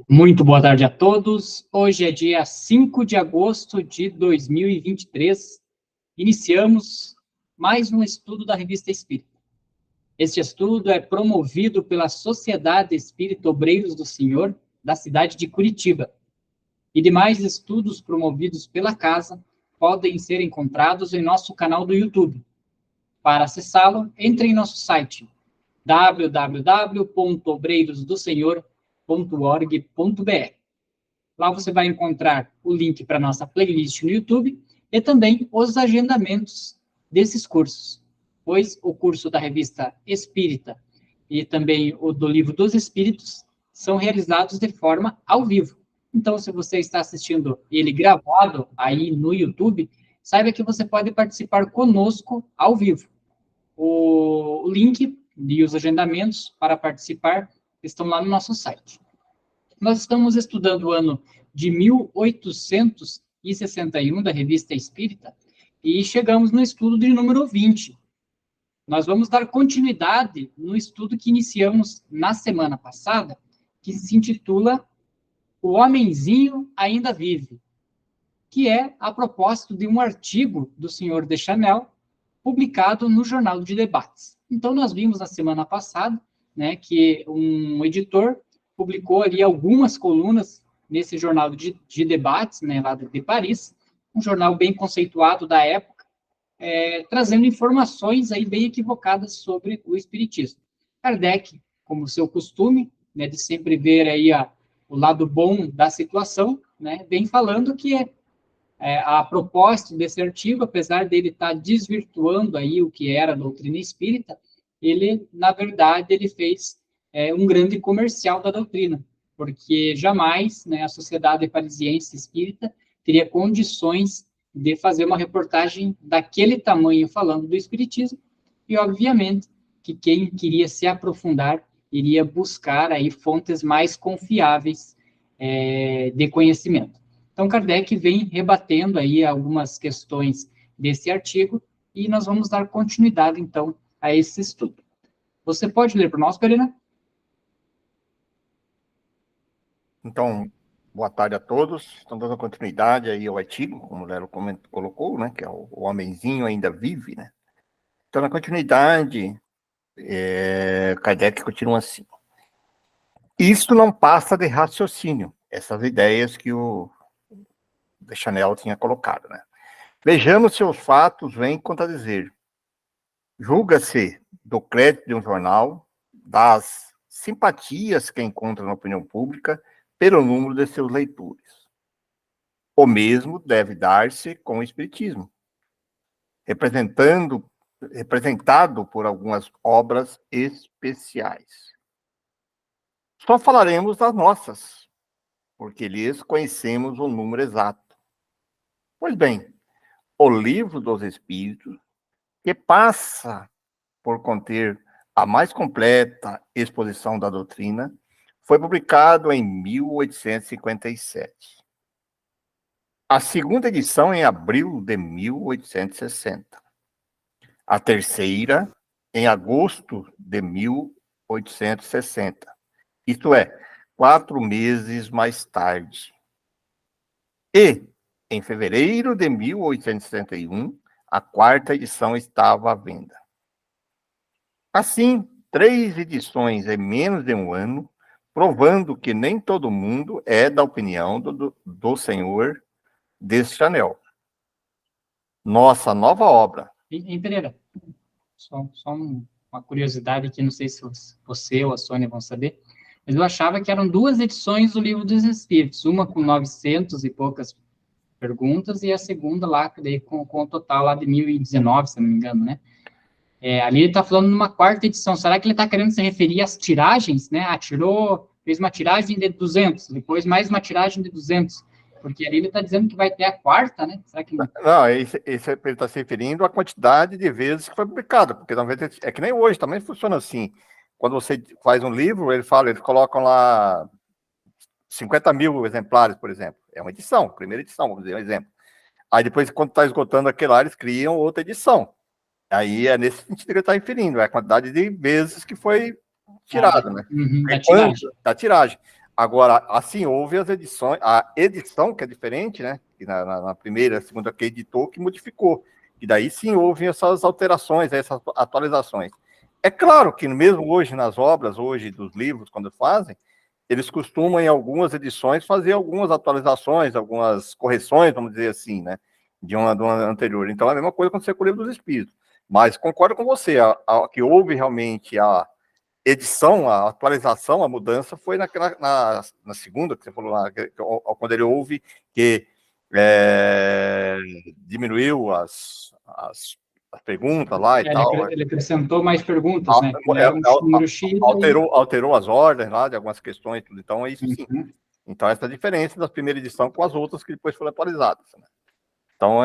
Muito boa tarde a todos. Hoje é dia 5 de agosto de 2023. Iniciamos mais um estudo da Revista Espírita. Este estudo é promovido pela Sociedade Espírita Obreiros do Senhor, da cidade de Curitiba. E demais estudos promovidos pela casa podem ser encontrados em nosso canal do YouTube. Para acessá-lo, entre em nosso site www.obreirosdosenhor.org.br. Lá você vai encontrar o link para a nossa playlist no YouTube e também os agendamentos desses cursos, pois o curso da Revista Espírita e também o do Livro dos Espíritos são realizados de forma ao vivo. Então, se você está assistindo ele gravado aí no YouTube, saiba que você pode participar conosco ao vivo. O link e os agendamentos para participar estão lá no nosso site. Nós estamos estudando o ano de 1861 da Revista Espírita e chegamos no estudo de número 20. Nós vamos dar continuidade no estudo que iniciamos na semana passada, que se intitula O Homenzinho Ainda Vive, que é a propósito de um artigo do senhor Deschanel, publicado no Jornal de Debates. Então, nós vimos na semana passada, né, que um editor publicou ali algumas colunas nesse jornal de debates, né, lá de Paris, um jornal bem conceituado da época, trazendo informações aí bem equivocadas sobre o espiritismo. Kardec, como seu costume, né, de sempre ver aí o lado bom da situação, né, vem falando que a propósito desse artigo, apesar dele estar desvirtuando aí o que era a doutrina espírita, ele, na verdade, ele fez um grande comercial da doutrina, porque jamais, né, a Sociedade Parisiense Espírita teria condições de fazer uma reportagem daquele tamanho falando do espiritismo, e, obviamente, que quem queria se aprofundar iria buscar aí fontes mais confiáveis de conhecimento. Então, Kardec vem rebatendo aí algumas questões desse artigo e nós vamos dar continuidade, então, a esse estudo. Você pode ler para nós, Perina? Então, boa tarde a todos. Estamos dando continuidade aí ao artigo, como o Lero colocou, né, que é o Homenzinho Ainda Vive, né? Então, na continuidade, Kardec continua assim. Isto não passa de raciocínio, essas ideias que o Deschanel tinha colocado, né? Vejamos se os fatos vêm contradizer. Julga-se do crédito de um jornal, das simpatias que encontra na opinião pública pelo número de seus leitores. O mesmo deve dar-se com o espiritismo, representado por algumas obras especiais. Só falaremos das nossas, porque lhes conhecemos o número exato. Pois bem, o Livro dos Espíritos, que passa por conter a mais completa exposição da doutrina, foi publicado em 1857. A segunda edição em abril de 1860. A terceira em agosto de 1860. Isto é, 4 meses mais tarde. E, em fevereiro de 1861, a quarta edição estava à venda. Assim, 3 edições em menos de um ano, provando que nem todo mundo é da opinião do senhor Deschanel. Nossa nova obra. Em Pereira, só uma curiosidade que não sei se você ou a Sônia vão saber, mas eu achava que eram 2 edições do Livro dos Espíritos, uma com 900 e poucas perguntas e a segunda lá com o total lá de 1019, se não me engano, né? Ali ele está falando numa quarta edição. Será que ele está querendo se referir às tiragens, né? Fez uma tiragem de 200, depois mais uma tiragem de 200, porque ali ele está dizendo que vai ter a quarta, né? Será que... Não, ele está se referindo à quantidade de vezes que foi publicado, porque na verdade é que nem hoje, também funciona assim. Quando você faz um livro, eles colocam lá 50 mil exemplares, por exemplo. É uma edição, primeira edição, vamos dizer, um exemplo. Aí depois, quando está esgotando aquele lá, eles criam outra edição. Aí é nesse sentido que ele está referindo, é a quantidade de vezes que foi tirado, né? Da tiragem. Da tiragem. Agora, assim, houve as edições, a edição, que é diferente, né? Que na primeira, segunda que editou, que modificou. E daí sim houve essas alterações, essas atualizações. É claro que mesmo hoje nas obras, hoje dos livros, quando fazem, eles costumam, em algumas edições, fazer algumas atualizações, algumas correções, vamos dizer assim, né? De uma anterior. Então, é a mesma coisa quando você com o Livro dos Espíritos. Mas concordo com você, que houve realmente a edição, a atualização, a mudança foi na segunda, que você falou lá, quando ele houve que diminuiu as perguntas lá e tal. Ele acrescentou mais perguntas, né? Que era um número X. Alterou as ordens lá de algumas questões, tudo. Então, é isso sim. Uhum. Então, essa é a diferença da primeira edição com as outras que depois foram atualizadas. Né? Então,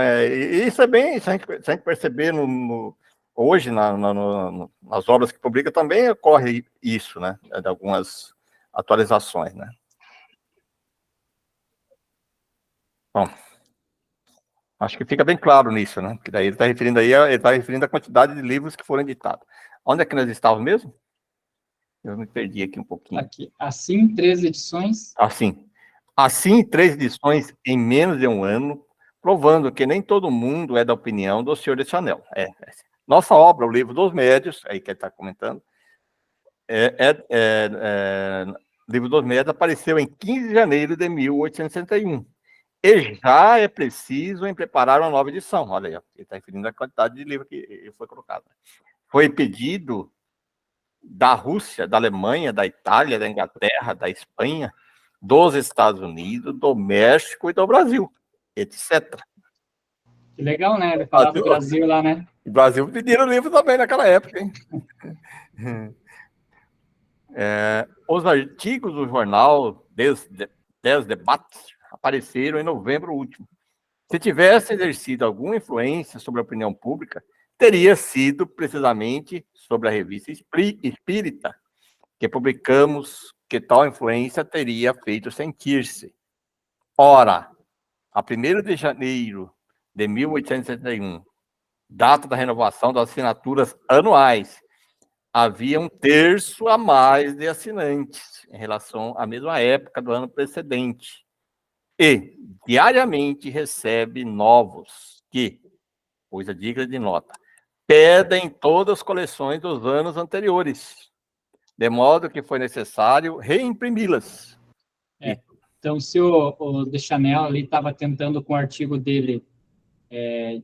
isso é bem, se a gente perceber hoje, nas obras que publica, também ocorre isso, né? De algumas atualizações, né? Bom, acho que fica bem claro nisso, né? Que daí ele está referindo à quantidade de livros que foram editados. Onde é que nós estávamos mesmo? Eu me perdi aqui um pouquinho. Aqui, assim, 3 edições. Assim, 3 edições em menos de um ano, provando que nem todo mundo é da opinião do Senhor de Chanel. Nossa obra, o Livro dos Médios, aí que ele está comentando, Livro dos Médios apareceu em 15 de janeiro de 1861. E já é preciso em preparar uma nova edição. Olha aí, ele está referindo à quantidade de livro que foi colocado. Foi pedido da Rússia, da Alemanha, da Itália, da Inglaterra, da Espanha, dos Estados Unidos, do México e do Brasil, etc. Que legal, né? Ele falava do Brasil lá, né? O Brasil pediram livro também naquela época, hein? Os artigos do jornal Des Debates apareceram em novembro último. Se tivesse exercido alguma influência sobre a opinião pública, teria sido precisamente sobre a revista Espírita que publicamos, que tal influência teria feito sentir-se. Ora, a 1º de janeiro de 1861, data da renovação das assinaturas anuais, havia 1/3 a mais de assinantes em relação à mesma época do ano precedente. E diariamente recebe novos que, coisa digna de nota, pedem todas as coleções dos anos anteriores, de modo que foi necessário reimprimi-las. Então, se o Deschanel ali estava tentando, com o artigo dele,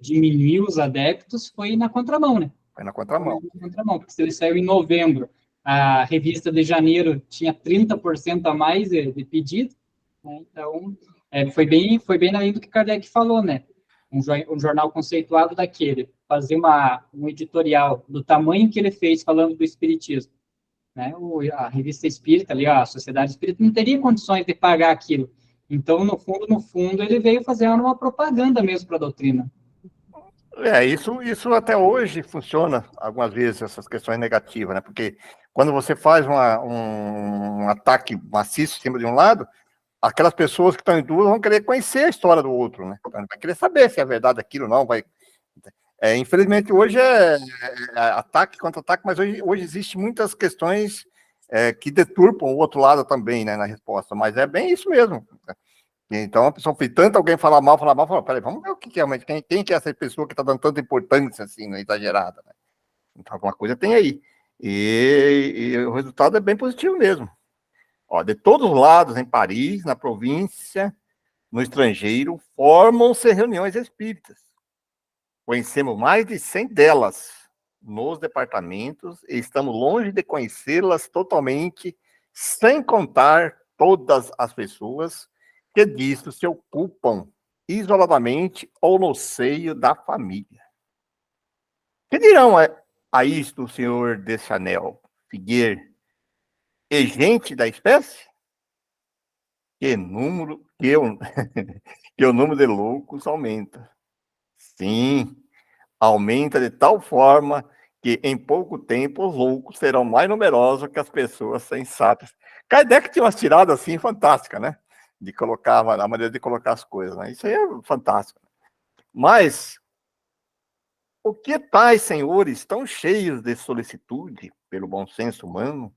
diminuir os adeptos, foi na contramão, né? Foi na contramão. Porque se ele saiu em novembro, a revista de janeiro tinha 30% a mais de pedido, né? Então, foi bem na linha do que Kardec falou, né? Um jornal conceituado daquele, fazer um editorial do tamanho que ele fez falando do espiritismo, né? A revista espírita ali, a Sociedade Espírita, não teria condições de pagar aquilo. Então, no fundo, ele veio fazer uma propaganda mesmo para a doutrina. Isso até hoje funciona, algumas vezes, essas questões negativas, né? Porque quando você faz um ataque maciço em cima de um lado, aquelas pessoas que estão em dúvida vão querer conhecer a história do outro, né? Então, vai querer saber se é verdade aquilo ou não. Infelizmente, hoje é ataque contra ataque, mas hoje existem muitas questões que deturpam o outro lado também, né, na resposta. Mas é bem isso mesmo. Então, a pessoa fez tanto alguém falar mal, fala, peraí, vamos ver o que é, mas quem que é essa pessoa que está dando tanta importância, assim, né, exagerada, né? Então, alguma coisa tem aí. E o resultado é bem positivo mesmo. Ó, de todos os lados, em Paris, na província, no estrangeiro, formam-se reuniões espíritas. Conhecemos mais de 100 delas nos departamentos e estamos longe de conhecê-las totalmente, sem contar todas as pessoas que disso se ocupam isoladamente ou no seio da família. Que dirão a isto o senhor Deschanel, Figueiredo, e gente da espécie? Que o número de loucos aumenta. Sim, aumenta de tal forma que em pouco tempo os loucos serão mais numerosos que as pessoas sensatas. Kardec tinha umas tiradas assim fantásticas, né? De colocar, a maneira de colocar as coisas, né? Isso aí é fantástico. Mas o que tais senhores, tão cheios de solicitude pelo bom senso humano,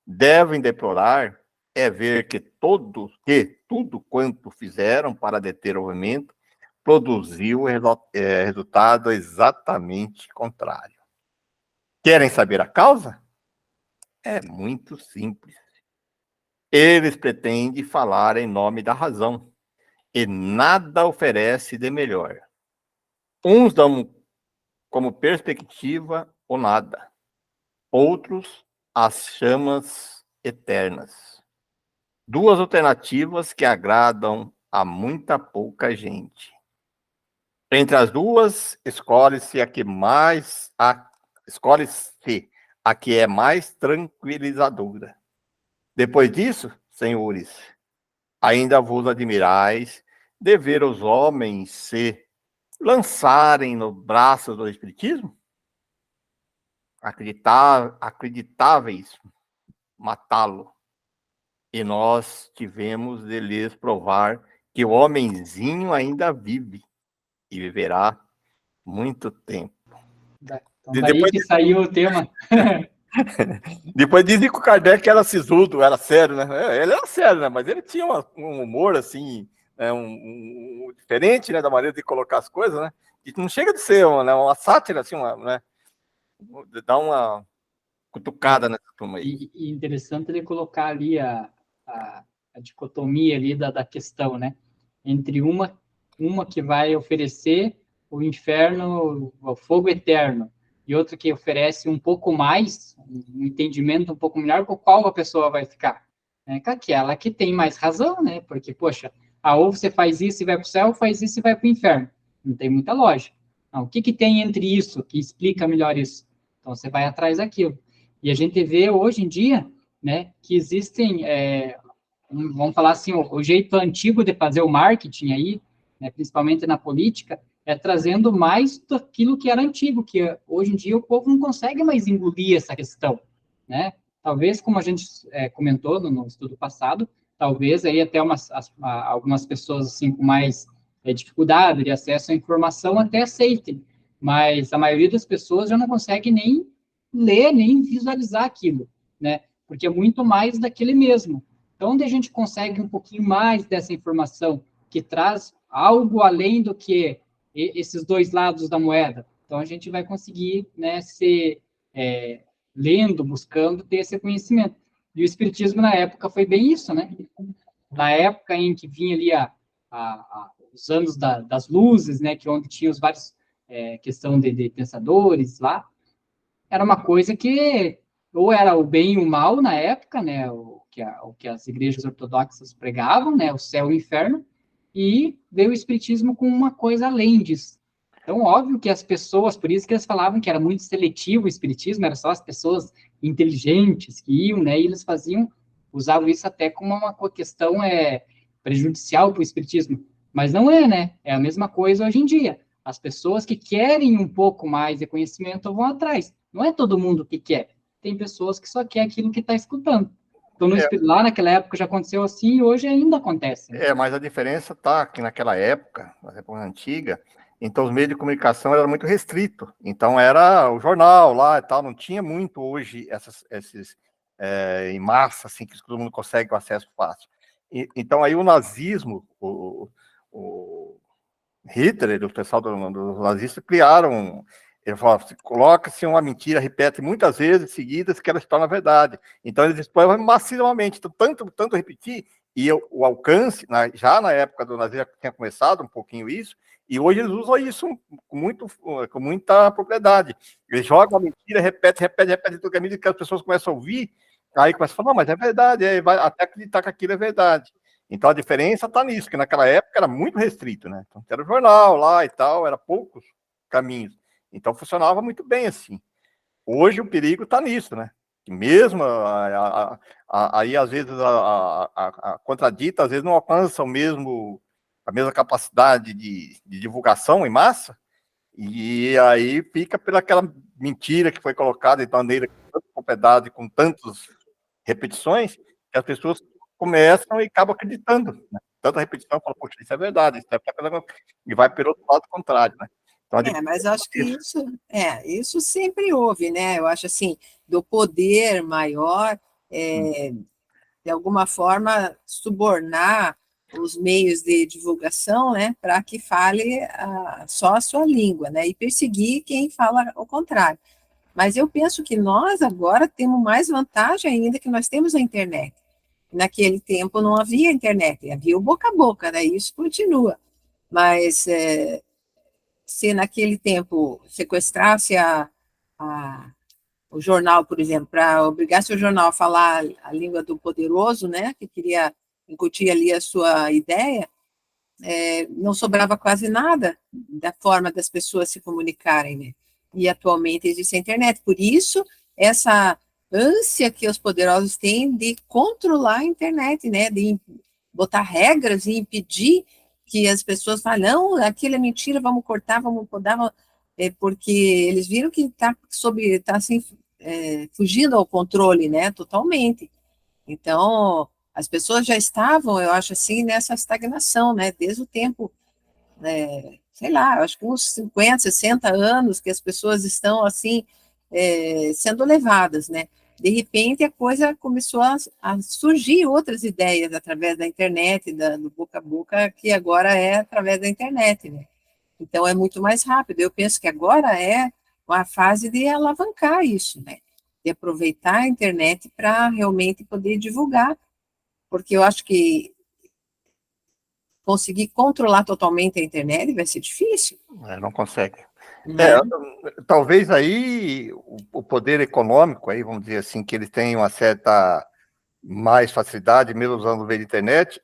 devem deplorar é ver que tudo quanto fizeram para deter o movimento produziu resultado exatamente contrário. Querem saber a causa? É muito simples. Eles pretendem falar em nome da razão, e nada oferece de melhor. Uns dão como perspectiva o nada, outros as chamas eternas. Duas alternativas que agradam a muita pouca gente. Entre as duas, escolhe-se a que é mais tranquilizadora. Depois disso, senhores, ainda vos admirais de ver os homens se lançarem nos braços do Espiritismo? Acreditáveis matá-lo. E nós tivemos de lhes provar que o homenzinho ainda vive e viverá muito tempo. Então, daí que saiu o tema. Depois dizem que o Kardec era sisudo, era sério, né? Ele era sério, né? Mas ele tinha um humor, assim, diferente, né? Da maneira de colocar as coisas, né? E não chega de ser uma sátira, assim, né? Dá uma cutucada nessa turma aí. E interessante ele colocar ali a dicotomia ali da questão, né? Entre uma que vai oferecer o inferno, o fogo eterno, e outra que oferece um pouco mais, um entendimento um pouco melhor, com qual a pessoa vai ficar. Né? Com aquela que tem mais razão, né? Porque, poxa, ou você faz isso e vai para o céu, ou faz isso e vai para o inferno. Não tem muita lógica. Não, o que tem entre isso que explica melhor isso? Então, você vai atrás daquilo. E a gente vê hoje em dia, né, que existem, vamos falar assim, o jeito antigo de fazer o marketing aí, né, principalmente na política, é trazendo mais daquilo que era antigo, que hoje em dia o povo não consegue mais engolir essa questão, né? Talvez, como a gente comentou no estudo passado, talvez aí até algumas pessoas assim com mais dificuldade de acesso à informação até aceitem, mas a maioria das pessoas já não consegue nem ler, nem visualizar aquilo, né? Porque é muito mais daquele mesmo. Então, onde a gente consegue um pouquinho mais dessa informação que traz algo além do que esses dois lados da moeda, então a gente vai conseguir, né, lendo, buscando ter esse conhecimento. E o Espiritismo, na época, foi bem isso, né? Na época em que vinha ali os anos das luzes, né, que onde tinha os vários questão de pensadores lá, era uma coisa que ou era o bem e o mal na época, né, o que as igrejas ortodoxas pregavam, né, o céu e o inferno, e veio o espiritismo com uma coisa além disso. Então, óbvio que as pessoas, por isso que eles falavam que era muito seletivo o espiritismo, era só as pessoas inteligentes que iam, né, e eles usavam isso até como uma questão prejudicial para o espiritismo, mas não é, né, é a mesma coisa hoje em dia. As pessoas que querem um pouco mais de conhecimento vão atrás. Não é todo mundo que quer. Tem pessoas que só quer aquilo que está escutando. Então, lá naquela época já aconteceu assim e hoje ainda acontece. Né? Mas a diferença está que naquela época, na época antiga, então os meios de comunicação eram muito restritos. Então era o jornal lá e tal, não tinha muito hoje esses em massa, assim, que todo mundo consegue o acesso fácil. Então aí o nazismo, o Hitler, o pessoal dos nazistas criaram, ele falou, coloca-se uma mentira, repete muitas vezes seguidas que ela se torna verdade. Então eles expõem massivamente, então, tanto repetir, e o alcance, já na época do nazismo já tinha começado um pouquinho isso, e hoje eles usam isso com muita propriedade. Eles jogam a mentira, repete tudo que é mentira, que as pessoas começam a ouvir, aí começam a falar, não, mas é verdade, aí vai até acreditar que aquilo é verdade. Então a diferença está nisso, que naquela época era muito restrito, né? Então era o jornal lá e tal, era poucos caminhos. Então funcionava muito bem assim. Hoje o perigo está nisso, né? Que mesmo aí às vezes a contradita às vezes não alcança a mesma capacidade de divulgação em massa, e aí fica pelaquela mentira que foi colocada de maneira com tanta propriedade, com tantas repetições, que as pessoas começam e acabam acreditando. Né? Tanta repetição, fala, poxa, isso é verdade, isso e vai pelo outro lado contrário, né? Então, mas acho que isso sempre houve, né? Eu acho assim, do poder maior, de alguma forma, subornar os meios de divulgação, né, para que fale só a sua língua, né, e perseguir quem fala o contrário. Mas eu penso que nós agora temos mais vantagem ainda que nós temos a internet. Naquele tempo não havia internet, havia o boca a boca, né, isso continua. Mas se naquele tempo sequestrasse o jornal, por exemplo, para obrigar seu jornal a falar a língua do poderoso, né, que queria incutir ali a sua ideia, não sobrava quase nada da forma das pessoas se comunicarem, né? E atualmente existe a internet. Por isso, essa ânsia que os poderosos têm de controlar a internet, né? De botar regras e impedir que as pessoas falem, não, aquilo é mentira, vamos cortar, vamos podar, porque eles viram que está assim, fugindo ao controle, né? Totalmente. Então, as pessoas já estavam, eu acho assim, nessa estagnação, né, desde o tempo, sei lá, acho que uns 50, 60 anos que as pessoas estão, assim, sendo levadas, né. De repente, a coisa começou a surgir outras ideias através da internet, do boca a boca, que agora é através da internet, né. Então, é muito mais rápido. Eu penso que agora é a fase de alavancar isso, né, de aproveitar a internet para realmente poder divulgar, porque eu acho que conseguir controlar totalmente a internet vai ser difícil. Não consegue. Né? Talvez aí o poder econômico, aí, vamos dizer assim, que eles têm uma certa mais facilidade, mesmo usando o meio da internet,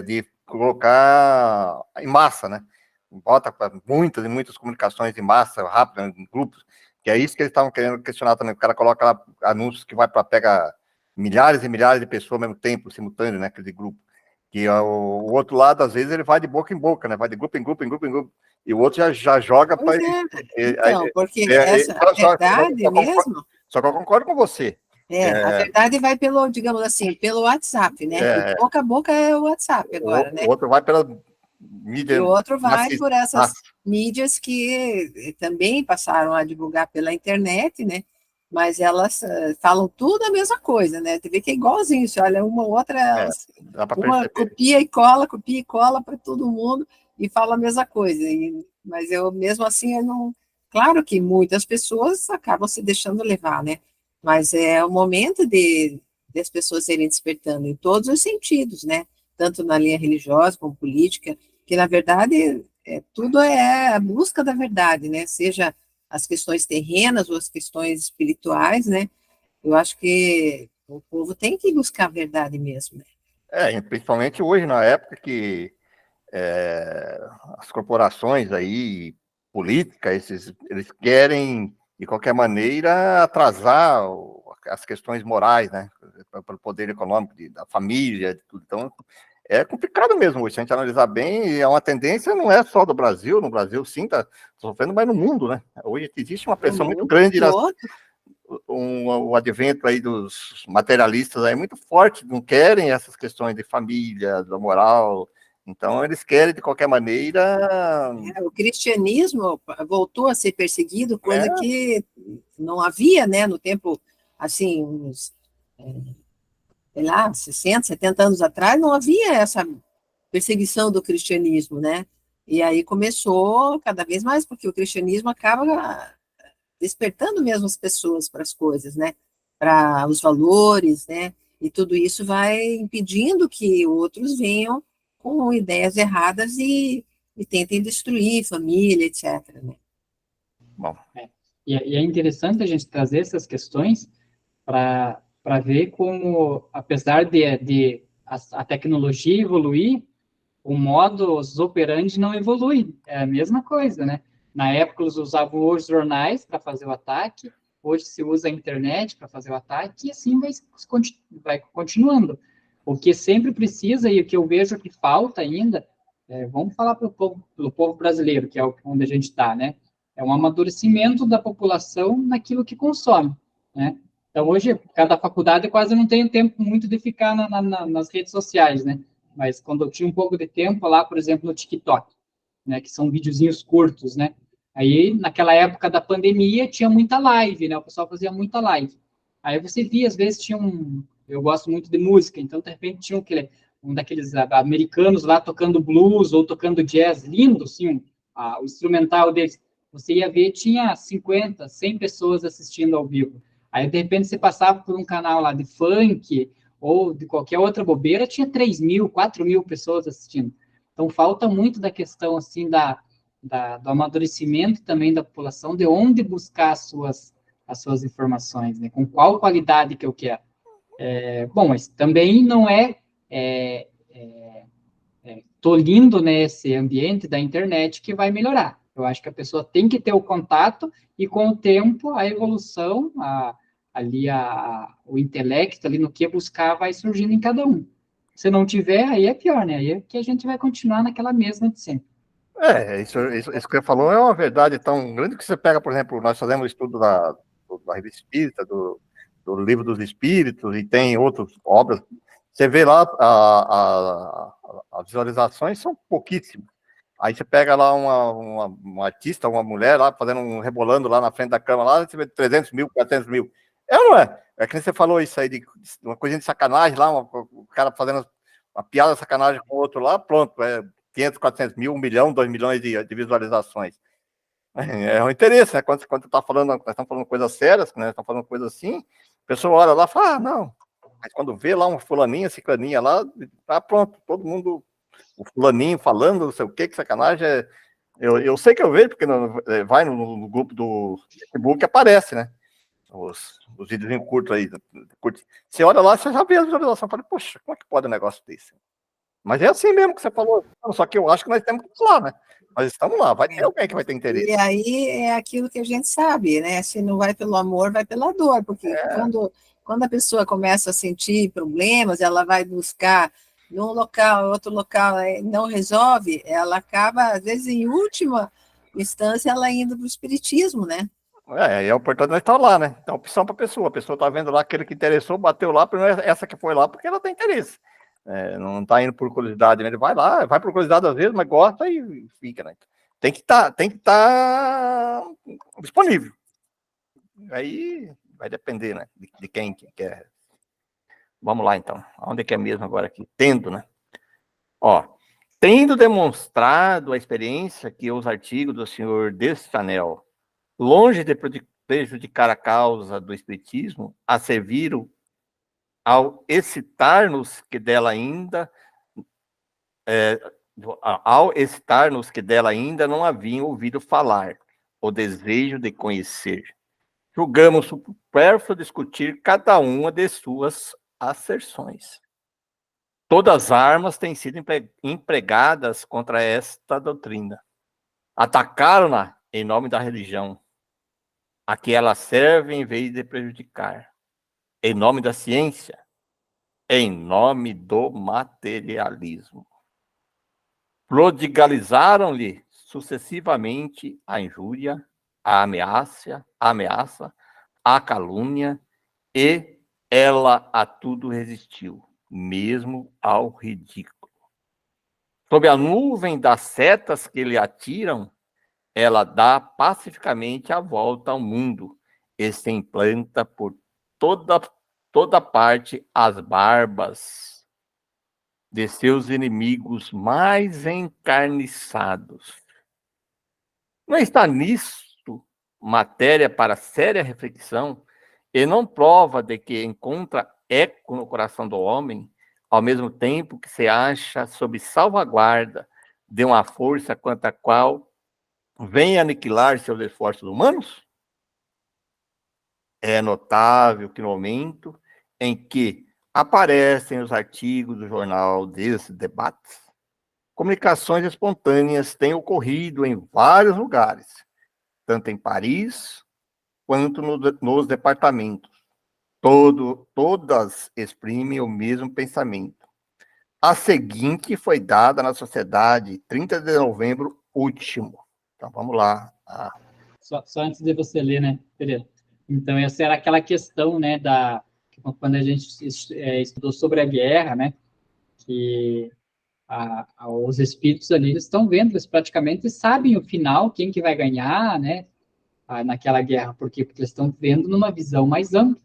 de colocar em massa, né? Bota para muitas e muitas comunicações em massa, rápidas, em grupos, que é isso que eles estavam querendo questionar também. O cara coloca lá anúncios que vai para pegar milhares e milhares de pessoas ao mesmo tempo, simultâneo, né? Aquele grupo. Que o outro lado, às vezes, ele vai de boca em boca, né? Vai de grupo em grupo, em grupo, em grupo. E o outro já joga para. Então, porque a verdade mesmo. Só que eu concordo com você. A verdade vai pelo, digamos assim, pelo WhatsApp, né? O boca a boca é o WhatsApp agora, né? O outro vai pela mídia. E o outro vai por essas mídias que também passaram a divulgar pela internet, né? Mas elas falam tudo a mesma coisa, né? Você vê que é igualzinho, você olha uma outra, uma copia e cola para todo mundo e fala a mesma coisa. Mas eu, mesmo assim, eu não... Claro que muitas pessoas acabam se deixando levar, né? Mas é o momento de as pessoas irem despertando em todos os sentidos, né? Tanto na linha religiosa como política, que, na verdade, tudo é a busca da verdade, né? Seja as questões terrenas ou as questões espirituais, né? Eu acho que o povo tem que buscar a verdade mesmo, né? Principalmente hoje, na época que as corporações aí, políticas, eles querem, de qualquer maneira, atrasar as questões morais, né? Para o poder econômico da família, de tudo. Então, é complicado mesmo hoje, se a gente analisar bem, é uma tendência, não é só do Brasil, no Brasil sim está sofrendo, mas no mundo, né? Hoje existe uma pressão muito grande, o advento aí dos materialistas aí muito forte, não querem essas questões de família, da moral, então eles querem de qualquer maneira... O cristianismo voltou a ser perseguido, coisa que não havia, né, no tempo, assim, uns... sei lá, 60, 70 anos atrás, não havia essa perseguição do cristianismo, né? E aí começou cada vez mais, porque o cristianismo acaba despertando mesmo as pessoas para as coisas, né? Para os valores, né? E tudo isso vai impedindo que outros venham com ideias erradas e tentem destruir família, etc. Né? Bom. E é interessante a gente trazer essas questões para ver como, apesar de a tecnologia evoluir, o modus operandi não evolui. É a mesma coisa, né? Na época, eles usavam os jornais para fazer o ataque, hoje se usa a internet para fazer o ataque, e assim vai continuando. O que sempre precisa, e o que eu vejo que falta ainda, vamos falar pelo povo brasileiro, que é onde a gente está, né? É um amadurecimento da população naquilo que consome, né? Então, hoje, cada faculdade quase não tem tempo muito de ficar nas redes sociais, né? Mas quando eu tinha um pouco de tempo lá, por exemplo, no TikTok, né? Que são videozinhos curtos, né? Aí, naquela época da pandemia, tinha muita live, né? O pessoal fazia muita live. Aí você via, às vezes, tinha eu gosto muito de música, então, de repente, tinha um daqueles americanos lá tocando blues ou tocando jazz, lindo, assim, o instrumental deles. Você ia ver, tinha 50, 100 pessoas assistindo ao vivo. Aí, de repente, você passava por um canal lá de funk ou de qualquer outra bobeira, tinha 3.000, 4.000 pessoas assistindo. Então, falta muito da questão, assim, do amadurecimento também da população, de onde buscar as suas informações, né? Com qual qualidade que eu quero. Bom, mas também não tolindo, né, esse ambiente da internet que vai melhorar. Eu acho que a pessoa tem que ter o contato e, com o tempo, a evolução, o intelecto ali no que buscar vai surgindo em cada um. Se não tiver, aí é pior, né? Aí é que a gente vai continuar naquela mesma de sempre. Isso que você falou é uma verdade tão grande que você pega, por exemplo, nós fazemos o estudo da Revista Espírita, do Livro dos Espíritos, e tem outras obras. Você vê lá, as visualizações são pouquíssimas. Aí você pega lá uma artista, uma mulher lá, rebolando lá na frente da cama, lá, você vê 300 mil, 400 mil. Não é? É que você falou isso aí, de uma coisinha de sacanagem lá, o cara fazendo uma piada de sacanagem com o outro lá, pronto, 500, 400 mil, 1 milhão, 2 milhões de visualizações. É um interesse, né? Quando tá falando, nós estamos falando coisas sérias, né? Estamos falando coisas assim, a pessoa olha lá e fala, não. Mas quando vê lá uma fulaninha, ciclaninha lá, tá pronto, todo mundo, o fulaninho falando, não sei o que sacanagem. Eu sei que eu vejo, porque vai no grupo do Facebook, aparece, né? Os vídeos curtos aí. Você olha lá, você já vê a visualização, fala, poxa, como é que pode um negócio desse? Mas é assim mesmo que você falou. Só que eu acho que nós temos que ir lá, né? Nós estamos lá, vai ter alguém que vai ter interesse. E aí é aquilo que a gente sabe, né? Se não vai pelo amor, vai pela dor, porque quando a pessoa começa a sentir problemas, ela vai buscar num local, outro local, não resolve, ela acaba, às vezes, em última instância, ela indo para o espiritismo, né? É o importante nós estar lá, né? Então, opção para a pessoa está vendo lá aquele que interessou, bateu lá, primeiro essa que foi lá, porque ela tem interesse. Não está indo por curiosidade, né? Ele vai lá, vai por curiosidade às vezes, mas gosta e fica, né? Tem que estar disponível. Aí vai depender, né? De quem quer. Vamos lá, então. Onde é que é mesmo agora aqui? Tendo, né? Tendo demonstrado a experiência que os artigos do senhor Deschanel, longe de prejudicar a causa do espiritismo, a serviram ao excitar-nos que dela ainda não haviam ouvido falar, o desejo de conhecer. Julgamos supérfluo discutir cada uma de suas asserções. Todas as armas têm sido empregadas contra esta doutrina. Atacaram-na em nome da religião, a que ela serve em vez de prejudicar. Em nome da ciência, em nome do materialismo. Prodigalizaram-lhe sucessivamente a injúria, a ameaça, a calúnia, e ela a tudo resistiu, mesmo ao ridículo. Sob a nuvem das setas que lhe atiram, ela dá pacificamente a volta ao mundo e se implanta por toda parte as barbas de seus inimigos mais encarniçados. Não está nisto matéria para séria reflexão e não prova de que encontra eco no coração do homem, ao mesmo tempo que se acha sob salvaguarda de uma força quanto a qual vem aniquilar seus esforços humanos? É notável que no momento em que aparecem os artigos do jornal desses debates, comunicações espontâneas têm ocorrido em vários lugares, tanto em Paris quanto nos departamentos. Todas exprimem o mesmo pensamento. A seguinte foi dada na sociedade 30 de novembro último. Então, vamos lá. Só antes de você ler, né, Pereira? Então, essa era aquela questão, né, quando a gente estudou sobre a guerra, né, que os espíritos ali eles estão vendo, eles praticamente sabem o final, quem que vai ganhar, né, naquela guerra. Por quê? Porque eles estão vendo numa visão mais ampla.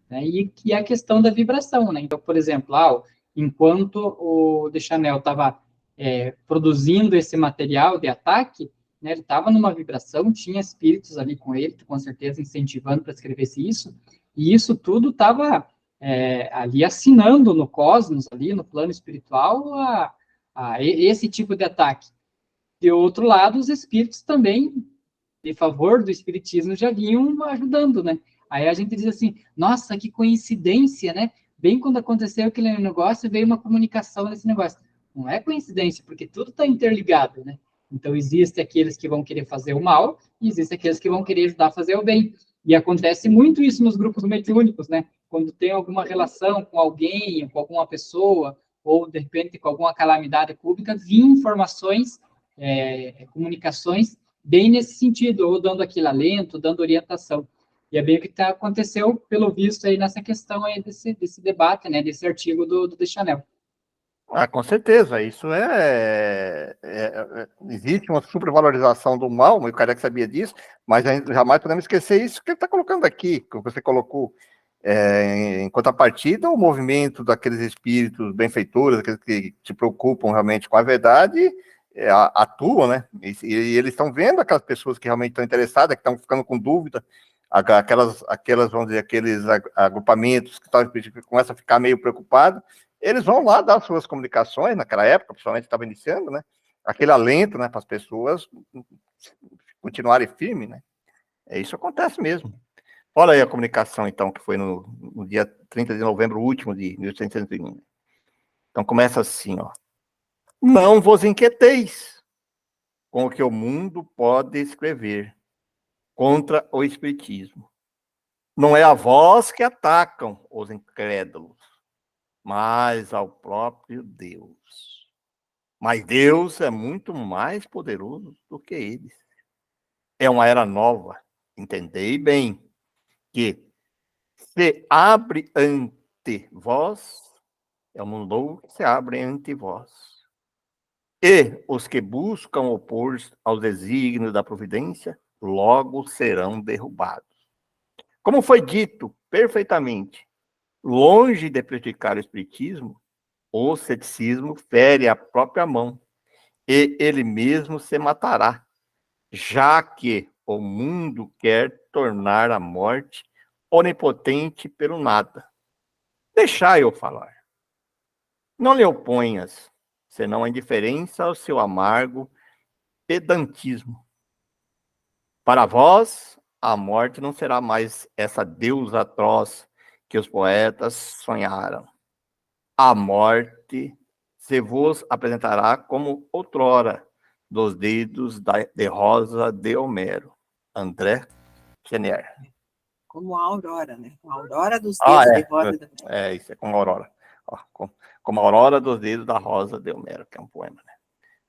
né? E a questão da vibração, né? Então, por exemplo, enquanto o Deschanel estava produzindo esse material de ataque, né, ele estava numa vibração, tinha espíritos ali com ele, com certeza incentivando para escrever isso, e isso tudo estava ali assinando no cosmos, ali no plano espiritual, esse tipo de ataque. De outro lado, os espíritos também, de favor do espiritismo, já vinham ajudando, né? Aí a gente diz assim, nossa, que coincidência, né? Bem quando aconteceu aquele negócio, veio uma comunicação nesse negócio. Não é coincidência, porque tudo está interligado, né? Então, existem aqueles que vão querer fazer o mal, e existem aqueles que vão querer ajudar a fazer o bem. E acontece muito isso nos grupos mediúnicos, né? Quando tem alguma relação com alguém, com alguma pessoa, ou, de repente, com alguma calamidade pública, vêm informações, comunicações, bem nesse sentido, ou dando aquele alento, dando orientação. E é bem o que aconteceu, pelo visto, aí nessa questão aí desse debate, né? Desse artigo do Deschanel. Com certeza, isso existe uma supervalorização do mal, o Kardec sabia disso, mas jamais podemos esquecer isso que ele está colocando aqui, que você colocou, em contrapartida, o movimento daqueles espíritos benfeitores, aqueles que se preocupam realmente com a verdade, atuam, né? E eles estão vendo aquelas pessoas que realmente estão interessadas, que estão ficando com dúvida, aquelas, vamos dizer, aqueles agrupamentos que começam a ficar meio preocupados. Eles vão lá dar suas comunicações, naquela época, principalmente estava iniciando, né? Aquele alento, né, para as pessoas continuarem firmes, né? Isso acontece mesmo. Olha aí a comunicação, então, que foi no dia 30 de novembro último de 1801. Então, começa assim, ó. Não vos inquieteis com o que o mundo pode escrever contra o espiritismo. Não é a vós que atacam os incrédulos, mas ao próprio Deus. Mas Deus é muito mais poderoso do que eles. É uma era nova. Entendei bem que se abre ante vós, é um mundo novo que se abre ante vós. E os que buscam opor aos desígnios da providência, logo serão derrubados. Como foi dito perfeitamente, longe de prejudicar o espiritismo, o ceticismo fere a própria mão, e ele mesmo se matará, já que o mundo quer tornar a morte onipotente pelo nada. Deixai eu falar. Não lhe oponhas, senão a indiferença ao seu amargo pedantismo. Para vós, a morte não será mais essa deusa atroz que os poetas sonharam. A morte se vos apresentará como outrora, dos dedos de rosa de Homero. André Chenier. Como a aurora, né? A aurora dos dedos de rosa. Isso é como a aurora. Como a aurora dos dedos da rosa de Homero, que é um poema, né?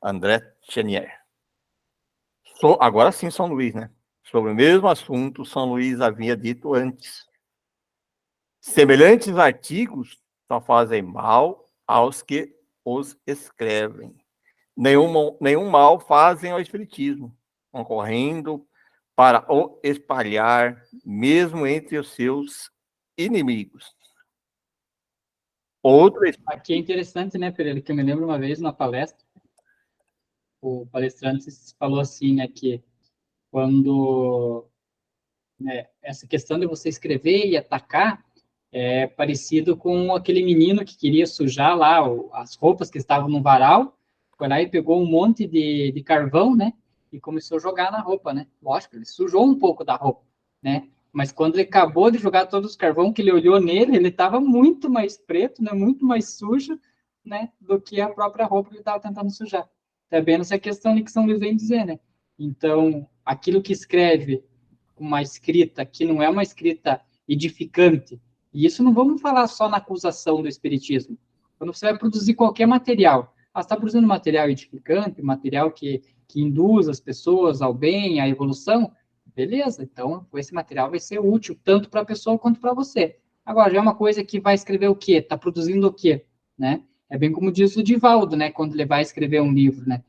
André Chenier. Agora sim, São Luís, né? Sobre o mesmo assunto, São Luís havia dito antes. Semelhantes artigos só fazem mal aos que os escrevem. Nenhum mal fazem ao espiritismo, concorrendo para o espalhar, mesmo entre os seus inimigos. Aqui é interessante, né, Pereira, que eu me lembro uma vez na palestra, o palestrante falou assim, né, que quando essa questão de você escrever e atacar é parecido com aquele menino que queria sujar lá as roupas que estavam no varal, foi lá e pegou um monte de carvão, né, e começou a jogar na roupa, né. Lógico, ele sujou um pouco da roupa, né, mas quando ele acabou de jogar todos os carvão, que ele olhou nele, ele estava muito mais preto, né, muito mais sujo, né, do que a própria roupa que ele estava tentando sujar. Tá vendo essa questão que São Luís vem dizer, né. Então, aquilo que escreve uma escrita que não é uma escrita edificante, e isso não vamos falar só na acusação do espiritismo. Quando você vai produzir qualquer material, você está produzindo material edificante, material que induz as pessoas ao bem, à evolução, beleza, então esse material vai ser útil tanto para a pessoa quanto para você. Agora, já é uma coisa que vai escrever o quê? Está produzindo o quê? Né? É bem como diz o Divaldo, né, quando ele vai escrever um livro, né?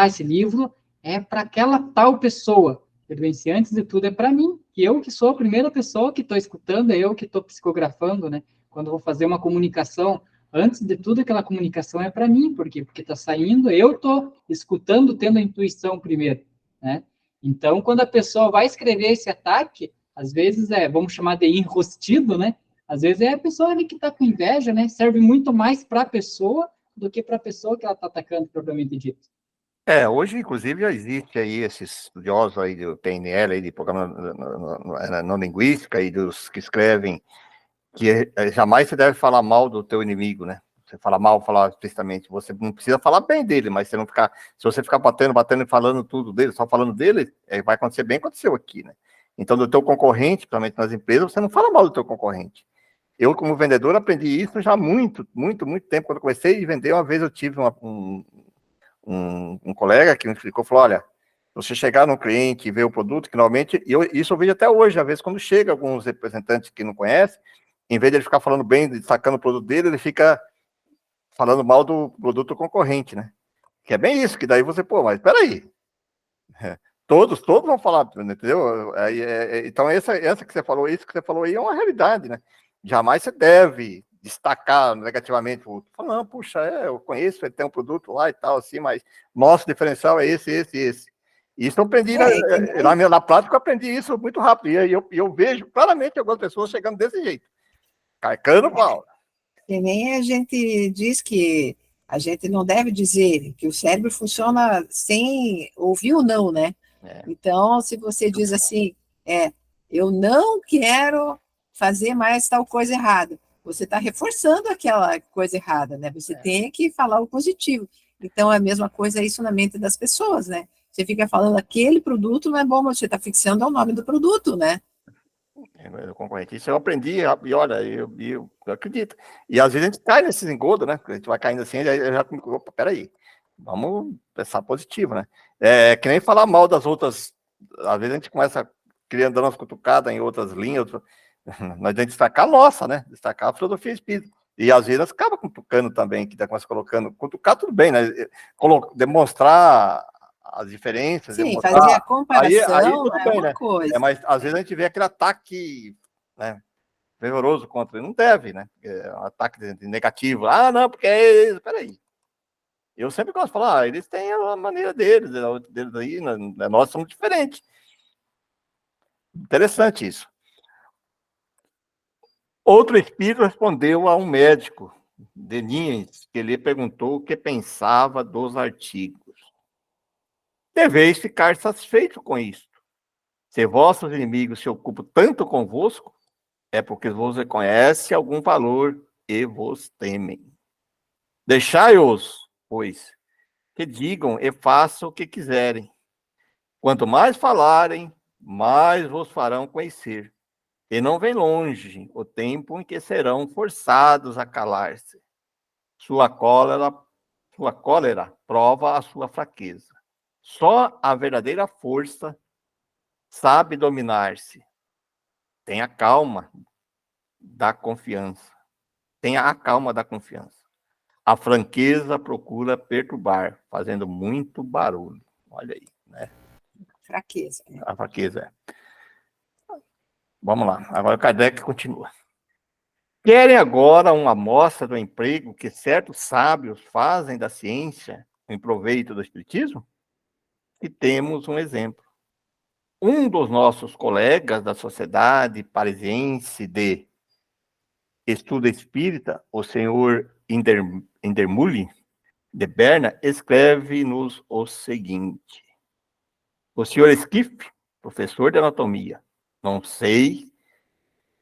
Esse livro é para aquela tal pessoa. Ele vem assim, antes de tudo é para mim, que eu que sou a primeira pessoa que estou escutando, é eu que estou psicografando, né? Quando eu vou fazer uma comunicação, antes de tudo, aquela comunicação é para mim, por quê? Porque está saindo, eu estou escutando, tendo a intuição primeiro, né? Então, quando a pessoa vai escrever esse ataque, às vezes vamos chamar de enrostido, né? Às vezes é a pessoa ali que está com inveja, né? Serve muito mais para a pessoa do que para a pessoa que ela está atacando, propriamente dito. Hoje, inclusive, já existe aí esses estudiosos aí do PNL, aí de programa não linguística, e dos que escrevem que jamais você deve falar mal do teu inimigo, né? Você fala mal, falar explicitamente, você não precisa falar bem dele, mas você não ficar, se você ficar batendo e falando tudo dele, só falando dele, vai acontecer bem, aconteceu aqui, né? Então, do teu concorrente, principalmente nas empresas, você não fala mal do teu concorrente. Eu, como vendedor, aprendi isso já há muito tempo. Quando eu comecei a vender, uma vez eu tive um colega que me explicou, falou, olha, você chegar num cliente e ver o produto, que normalmente, isso eu vejo até hoje, às vezes quando chega alguns representantes que não conhecem, em vez de ele ficar falando bem, destacando o produto dele, ele fica falando mal do produto concorrente, né? Que é bem isso, que daí você, mas peraí, todos vão falar, entendeu? Então, essa que você falou, isso que você falou aí é uma realidade, né? Jamais você deve destacar negativamente o outro. Falando, puxa, eu conheço, ele tem um produto lá e tal, assim, mas nosso diferencial é esse. Isso eu aprendi, na prática eu aprendi isso muito rápido, e eu vejo claramente algumas pessoas chegando desse jeito, carcando pau. Que nem a gente diz que a gente não deve dizer que o cérebro funciona sem ouvir ou não, né? Então, se você diz assim, eu não quero fazer mais tal coisa errada, você está reforçando aquela coisa errada, né? Você tem que falar o positivo. Então, é a mesma coisa isso na mente das pessoas, né? Você fica falando aquele produto não é bom, mas você está fixando o nome do produto, né? Concorrente. Isso eu aprendi, e olha, eu acredito. E às vezes a gente cai nesses engodos, né? A gente vai caindo assim, aí eu já opa, peraí, vamos pensar positivo, né? Que nem falar mal das outras, às vezes a gente começa criando umas cutucadas em outras linhas, nós temos que destacar a nossa, né? Destacar a filosofia espírita. E às vezes acaba cutucando também, que começa colocando, cutucar tudo bem, né? Demonstrar as diferenças. Sim, fazer a comparação aí tudo bem, uma né? coisa. Mas às vezes a gente vê aquele ataque, né, fervoroso contra ele. Não deve, né? Um ataque negativo. Não, porque é isso. Peraí. Eu sempre gosto de falar, eles têm a maneira deles aí, nós somos diferentes. Interessante isso. Outro espírito respondeu a um médico, Denis, que lhe perguntou o que pensava dos artigos. Deveis ficar satisfeito com isto. Se vossos inimigos se ocupam tanto convosco, é porque vos reconhecem algum valor e vos temem. Deixai-os, pois, que digam e façam o que quiserem. Quanto mais falarem, mais vos farão conhecer. E não vem longe o tempo em que serão forçados a calar-se. Sua cólera prova a sua fraqueza. Só a verdadeira força sabe dominar-se. Tenha calma da confiança. Tenha a calma da confiança. A franqueza procura perturbar, fazendo muito barulho. Olha aí, né? Fraqueza. A fraqueza. Vamos lá. Agora o Kardec continua. Querem agora uma amostra do emprego que certos sábios fazem da ciência em proveito do espiritismo? E temos um exemplo. Um dos nossos colegas da Sociedade Parisiense de Estudo Espírita, o senhor Indermulli, de Berna, escreve-nos o seguinte. O senhor Schiff, professor de anatomia, não sei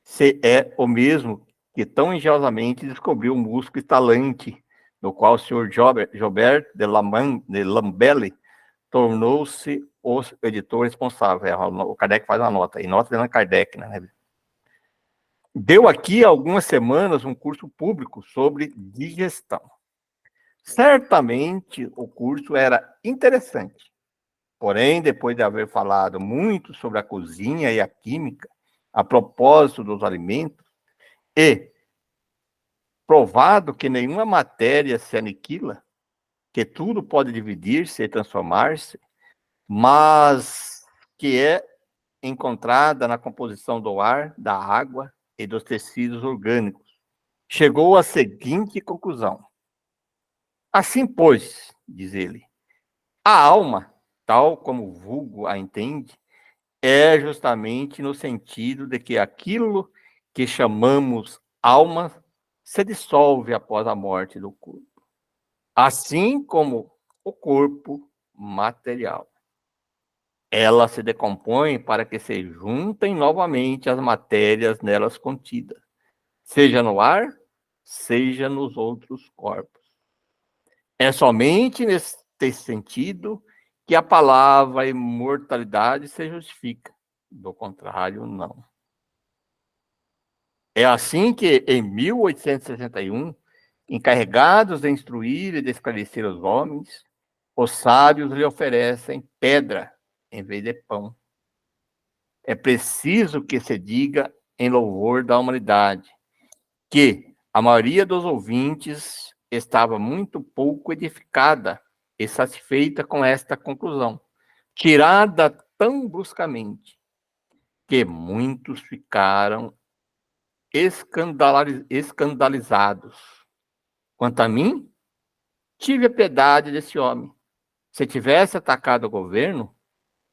se é o mesmo que tão engenhosamente descobriu o músculo estalante, no qual o senhor Jobert de Lambelle tornou-se o editor responsável. O Kardec faz uma nota, e nota de Allan Kardec, né? Deu aqui há algumas semanas um curso público sobre digestão. Certamente o curso era interessante, porém, depois de haver falado muito sobre a cozinha e a química, a propósito dos alimentos, e provado que nenhuma matéria se aniquila, que tudo pode dividir-se e transformar-se, mas que é encontrada na composição do ar, da água e dos tecidos orgânicos, chegou à seguinte conclusão. Assim, pois, diz ele, a alma, tal como o vulgo a entende, é justamente no sentido de que aquilo que chamamos alma se dissolve após a morte do corpo, assim como o corpo material. Ela se decompõe para que se juntem novamente as matérias nelas contidas, seja no ar, seja nos outros corpos. É somente nesse sentido que a palavra imortalidade se justifica. Do contrário, não. É assim que, em 1861, encarregados de instruir e de esclarecer os homens, os sábios lhe oferecem pedra em vez de pão. É preciso que se diga em louvor da humanidade que a maioria dos ouvintes estava muito pouco edificada e satisfeita com esta conclusão, tirada tão bruscamente, que muitos ficaram escandalizados. Quanto a mim, tive a piedade desse homem. Se tivesse atacado o governo,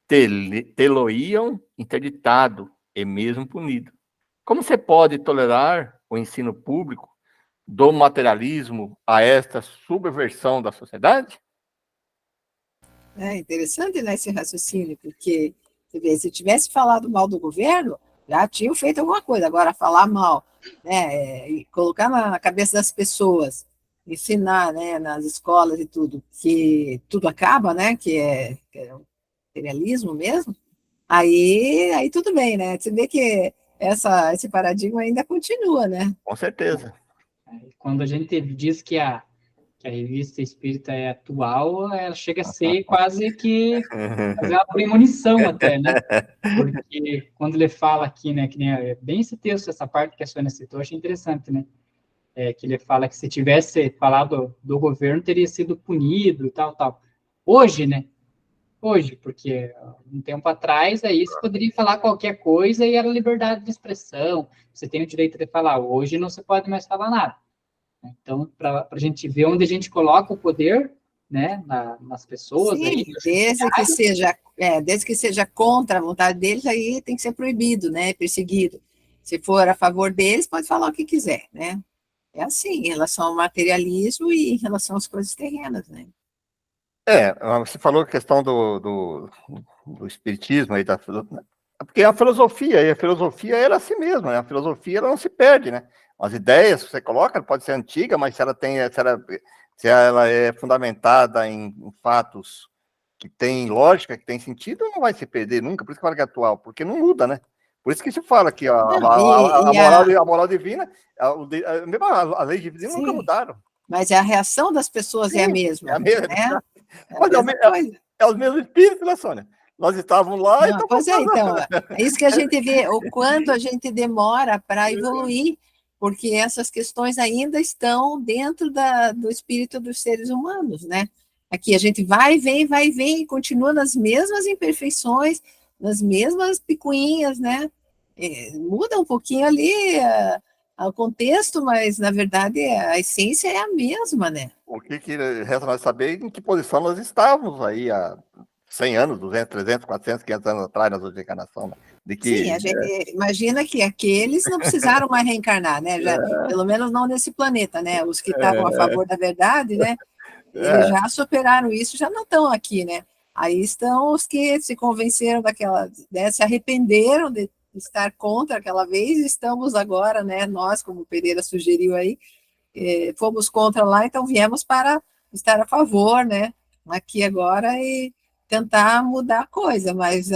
tê-lo-iam interditado e mesmo punido. Como se pode tolerar o ensino público do materialismo a esta subversão da sociedade? É interessante, né, esse raciocínio, porque você vê, se tivesse falado mal do governo, já tinham feito alguma coisa. Agora, falar mal, né, e colocar na cabeça das pessoas, ensinar, né, nas escolas e tudo, que tudo acaba, né, que é o materialismo mesmo, aí tudo bem, né? Você vê que esse paradigma ainda continua, né? Com certeza. Quando a gente diz que a revista espírita é atual, ela chega a ser quase que fazer uma premonição até, né? Porque quando ele fala aqui, né, que nem bem esse texto, essa parte que a Sônia citou, eu achei interessante, né? Que ele fala que se tivesse falado do governo, teria sido punido e tal, tal. Hoje, né? Hoje, porque um tempo atrás, aí você poderia falar qualquer coisa e era liberdade de expressão, você tem o direito de falar. Hoje não se pode mais falar nada. Então, para a gente ver onde a gente coloca o poder, né, nas pessoas. Sim, Aí, desde que seja contra a vontade deles, aí tem que ser proibido, né, perseguido. Se for a favor deles, pode falar o que quiser, né? É assim, em relação ao materialismo e em relação às coisas terrenas, né? Você falou a questão do espiritismo aí, porque a filosofia era assim mesmo, né? A filosofia ela não se perde, né? As ideias que você coloca, pode ser antiga, mas se ela é fundamentada em fatos que têm lógica, que têm sentido, não vai se perder nunca. Por isso que fala que é atual, porque não muda, né? Por isso que se fala que Não, a moral divina, a lei divina nunca sim, mudaram. mas a reação das pessoas é a mesma, É a mesma, né? É a mas mesma coisa. é os mesmos espíritos, né, Sônia? Nós estávamos lá e Não, estamos pois é, então, fazendo. é isso que a gente vê, o quanto a gente demora para evoluir, porque essas questões ainda estão dentro do espírito dos seres humanos, né? Aqui a gente vai e vem, e continua nas mesmas imperfeições, nas mesmas picuinhas, né? Muda um pouquinho ali o contexto, mas na verdade a essência é a mesma, né? O que resta nós saber em que posição nós estávamos aí há 100 anos, 200, 300, 400, 500 anos atrás, nas outras encarnações, né? De que, Sim, a gente imagina que aqueles não precisaram mais reencarnar, né? Já, pelo menos não nesse planeta, né? Os que estavam a favor da verdade, né? Eles já superaram isso, já não estão aqui, né? Aí estão os que se convenceram daquela, né, se arrependeram de estar contra aquela vez, estamos agora, né? Nós, como o Pereira sugeriu aí, fomos contra lá, então viemos para estar a favor, né? Aqui agora e tentar mudar a coisa, mas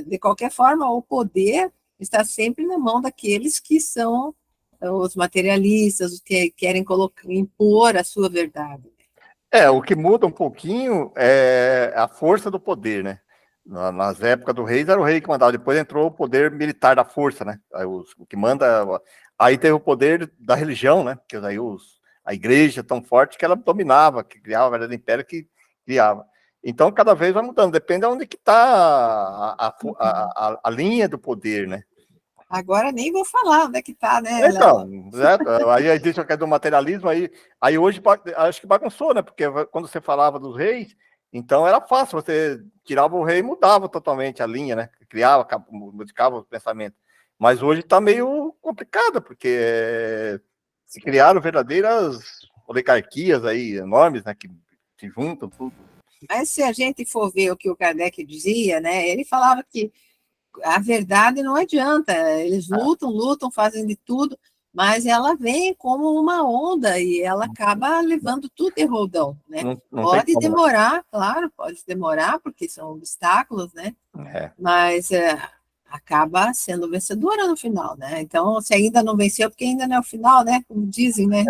de qualquer forma o poder está sempre na mão daqueles que são os materialistas, os que querem impor a sua verdade. o que muda um pouquinho é a força do poder, né? Nas épocas do reis, era o rei que mandava, depois entrou o poder militar da força, né? Aí o que manda. Aí teve o poder da religião, né? Porque aí a igreja tão forte que ela dominava, que criava o verdadeiro império que criava. Então, cada vez vai mudando, depende de onde que está a linha do poder, né? Agora nem vou falar onde é que está, né, Então, Léo? aí existe a questão do materialismo, aí hoje acho que bagunçou, né? Porque quando você falava dos reis, então era fácil, você tirava o rei e mudava totalmente a linha, né? Criava, modificava o pensamento. Mas hoje está meio complicado, porque se criaram verdadeiras oligarquias aí, enormes, né? Que se juntam tudo. Mas se a gente for ver o que o Kardec dizia, né, ele falava que a verdade não adianta, eles lutam, fazem de tudo, mas ela vem como uma onda e ela acaba levando tudo de roldão, né? Não tem Pode como, né? demorar, claro, pode demorar, porque são obstáculos, né? Mas acaba sendo vencedora no final, né? Então, se ainda não venceu, porque ainda não é o final, né? Como dizem, né?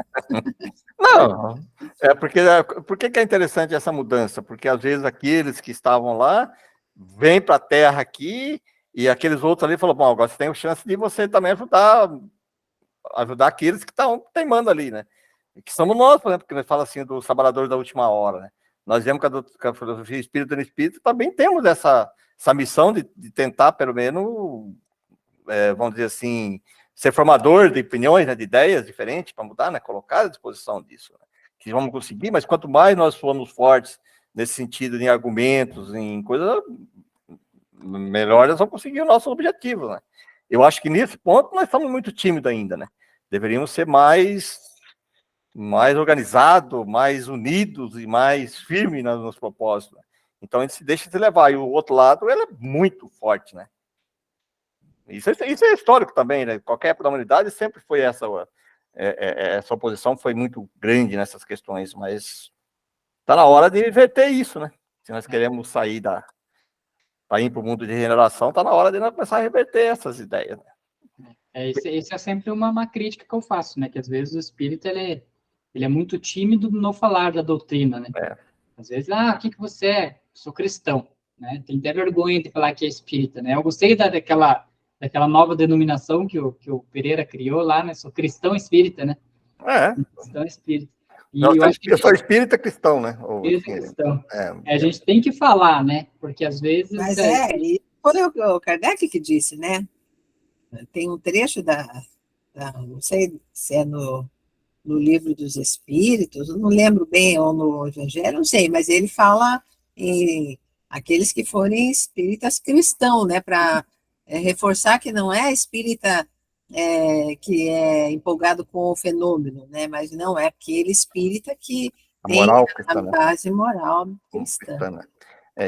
Não, por que é interessante essa mudança? Porque às vezes aqueles que estavam lá vêm para a Terra aqui e aqueles outros ali falam, bom, agora você tem a chance de você também ajudar aqueles que estão teimando ali, né? Que somos nós, por exemplo, que nós fala assim dos trabalhadores da última hora, né? Nós vemos que a filosofia espírita no espírito também temos essa missão de tentar, pelo menos, vamos dizer assim, ser formador de opiniões, né, de ideias diferentes para mudar, né, colocar à disposição disso, né, que vamos conseguir, mas quanto mais nós formos fortes nesse sentido, em argumentos, em coisas, melhor nós vamos conseguir o nosso objetivo, né. Eu acho que nesse ponto nós estamos muito tímidos ainda, né, deveríamos ser mais organizados, mais unidos e mais firmes nos propósitos, né? Então a gente se deixa se levar, e o outro lado, ele é muito forte, né. Isso é histórico também, né? Qualquer época da humanidade sempre foi essa oposição foi muito grande nessas questões, mas está na hora de inverter isso, né? Se nós queremos sair para ir para o mundo de regeneração, está na hora de nós começar a reverter essas ideias, né? Esse é sempre uma crítica que eu faço, né? Que às vezes o espírita ele é muito tímido no falar da doutrina, né? Às vezes, o que você é? Sou cristão, né? Tem até vergonha de falar que é espírita, né? Eu gostei daquela nova denominação que o Pereira criou lá, né? Sou cristão espírita, né? Cristão espírita. E eu acho que eu sou espírita cristão, né? espírita cristão. A gente tem que falar, né? Porque às vezes... Mas e foi o Kardec que disse, né? Tem um trecho não sei se é no Livro dos Espíritos, não lembro bem, ou no Evangelho, não sei, mas ele fala em aqueles que forem espíritas cristãos, né, para reforçar que não é espírita que é empolgado com o fenômeno, né, mas não é aquele espírita que tem a base moral cristã.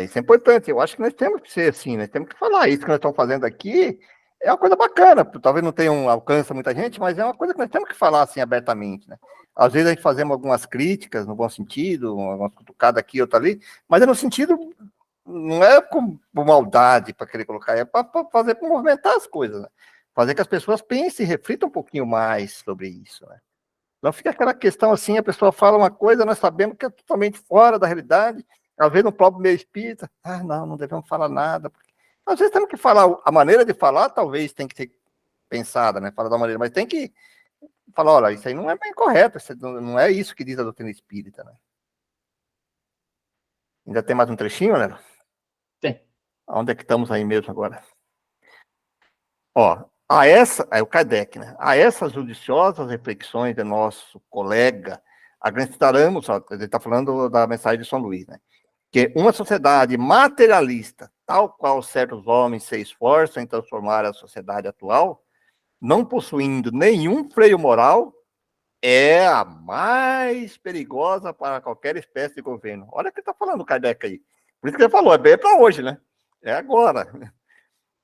Isso é importante, eu acho que nós temos que ser assim, nós temos que falar isso que nós estamos fazendo aqui, é uma coisa bacana, talvez não tenha alcance muita gente, mas é uma coisa que nós temos que falar assim abertamente, né? Às vezes a gente fazemos algumas críticas no bom sentido, uma cutucada aqui, outra ali, mas é no sentido, não é com maldade para querer colocar, é para fazer, para movimentar as coisas, né? Fazer que as pessoas pensem e reflitam um pouquinho mais sobre isso, né? Não fica aquela questão assim, a pessoa fala uma coisa, nós sabemos que é totalmente fora da realidade, às vezes no próprio meio espírita, não devemos falar nada, porque às vezes temos que falar, a maneira de falar talvez tem que ser pensada, né? Falar da maneira, mas tem que falar, olha, isso aí não é bem correto, não é isso que diz a doutrina espírita, né? Ainda tem mais um trechinho, né? Tem. Onde é que estamos aí mesmo agora? É o Kardec, né? A essas judiciosas reflexões de nosso colega, acrescentaremos, ele está falando da mensagem de São Luís, né? Que uma sociedade materialista, tal qual certos homens se esforçam em transformar a sociedade atual, não possuindo nenhum freio moral, é a mais perigosa para qualquer espécie de governo. Olha o que está falando o Kardec aí. Por isso que ele falou, é bem para hoje, né? É agora.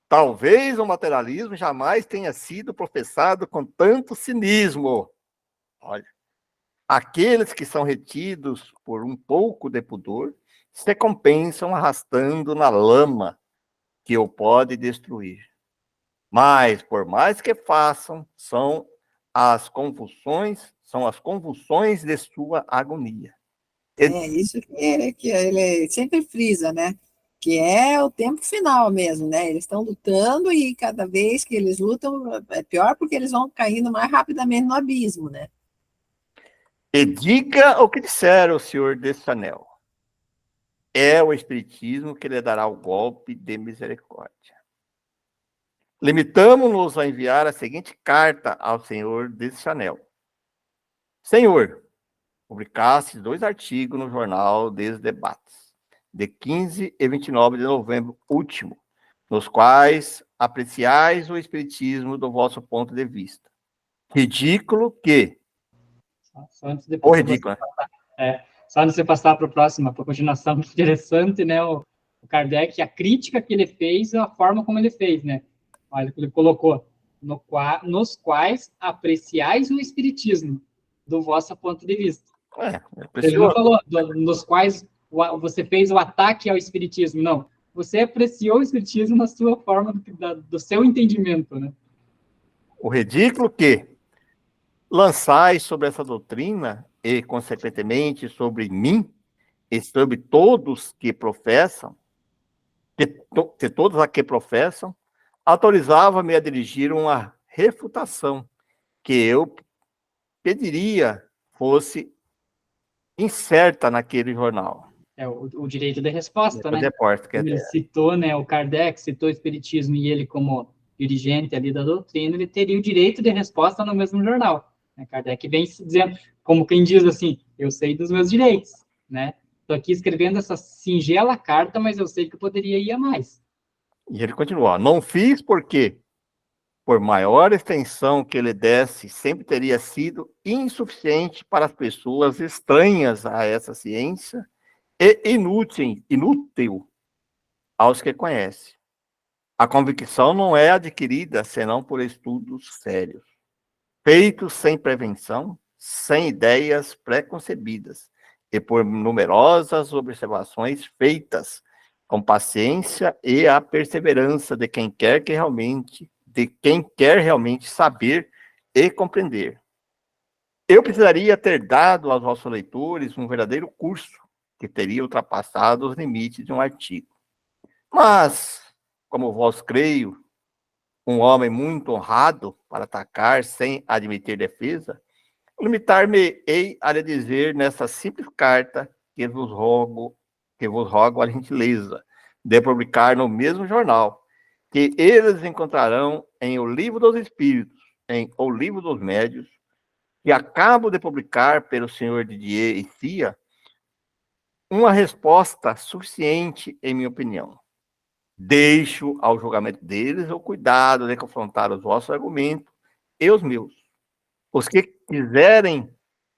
Talvez o materialismo jamais tenha sido professado com tanto cinismo. Olha, aqueles que são retidos por um pouco de pudor se compensam arrastando na lama que o pode destruir. Mas, por mais que façam, são as convulsões de sua agonia. Isso que ele sempre frisa, né? Que é o tempo final mesmo, né? Eles estão lutando e cada vez que eles lutam é pior porque eles vão caindo mais rapidamente no abismo, né? E diga o que disser o senhor de Chanel. é o Espiritismo que lhe dará o golpe de misericórdia. Limitamos-nos a enviar a seguinte carta ao senhor Deschanel. Senhor, publicaste 2 artigos no jornal dos debates, de 15 e 29 de novembro último, nos quais apreciais o espiritismo do vosso ponto de vista. Ridículo que... Só antes de Ou ridículo, né? Só antes de passar para a próxima, para a continuação, muito interessante, né, o Kardec, a crítica que ele fez, a forma como ele fez, né? Olha, ele colocou, nos quais apreciais o espiritismo, do vosso ponto de vista. É Ele não precioso. falou nos quais você fez o ataque ao espiritismo, não. Você apreciou o espiritismo na sua forma, do seu entendimento, né? O ridículo que lançais sobre essa doutrina e, consequentemente, sobre mim e sobre todos que professam, de todos a que professam, autorizava-me a dirigir uma refutação que eu pediria fosse incerta naquele jornal. O direito de resposta, né? Ele citou, né, o Kardec citou o espiritismo e ele, como dirigente ali da doutrina, ele teria o direito de resposta no mesmo jornal. Né? Kardec vem dizendo, como quem diz assim, eu sei dos meus direitos, né? Estou aqui escrevendo essa singela carta, mas eu sei que eu poderia ir a mais. E ele continua, não fiz porque, por maior extensão que ele desse, sempre teria sido insuficiente para as pessoas estranhas a essa ciência e inútil aos que conhecem. A convicção não é adquirida senão por estudos sérios, feitos sem prevenção, sem ideias preconcebidas e por numerosas observações feitas com paciência e a perseverança de quem quer realmente saber e compreender. Eu precisaria ter dado aos vossos leitores um verdadeiro curso que teria ultrapassado os limites de um artigo. Mas, como vós creio, um homem muito honrado para atacar sem admitir defesa, limitar-me-ei a lhe dizer nessa simples carta que vos rogo a gentileza de publicar no mesmo jornal, que eles encontrarão em O Livro dos Espíritos, em O Livro dos Médios, que acabo de publicar pelo senhor Didier e Cia, uma resposta suficiente, em minha opinião. Deixo ao julgamento deles o cuidado de confrontar os vossos argumentos e os meus. Os que quiserem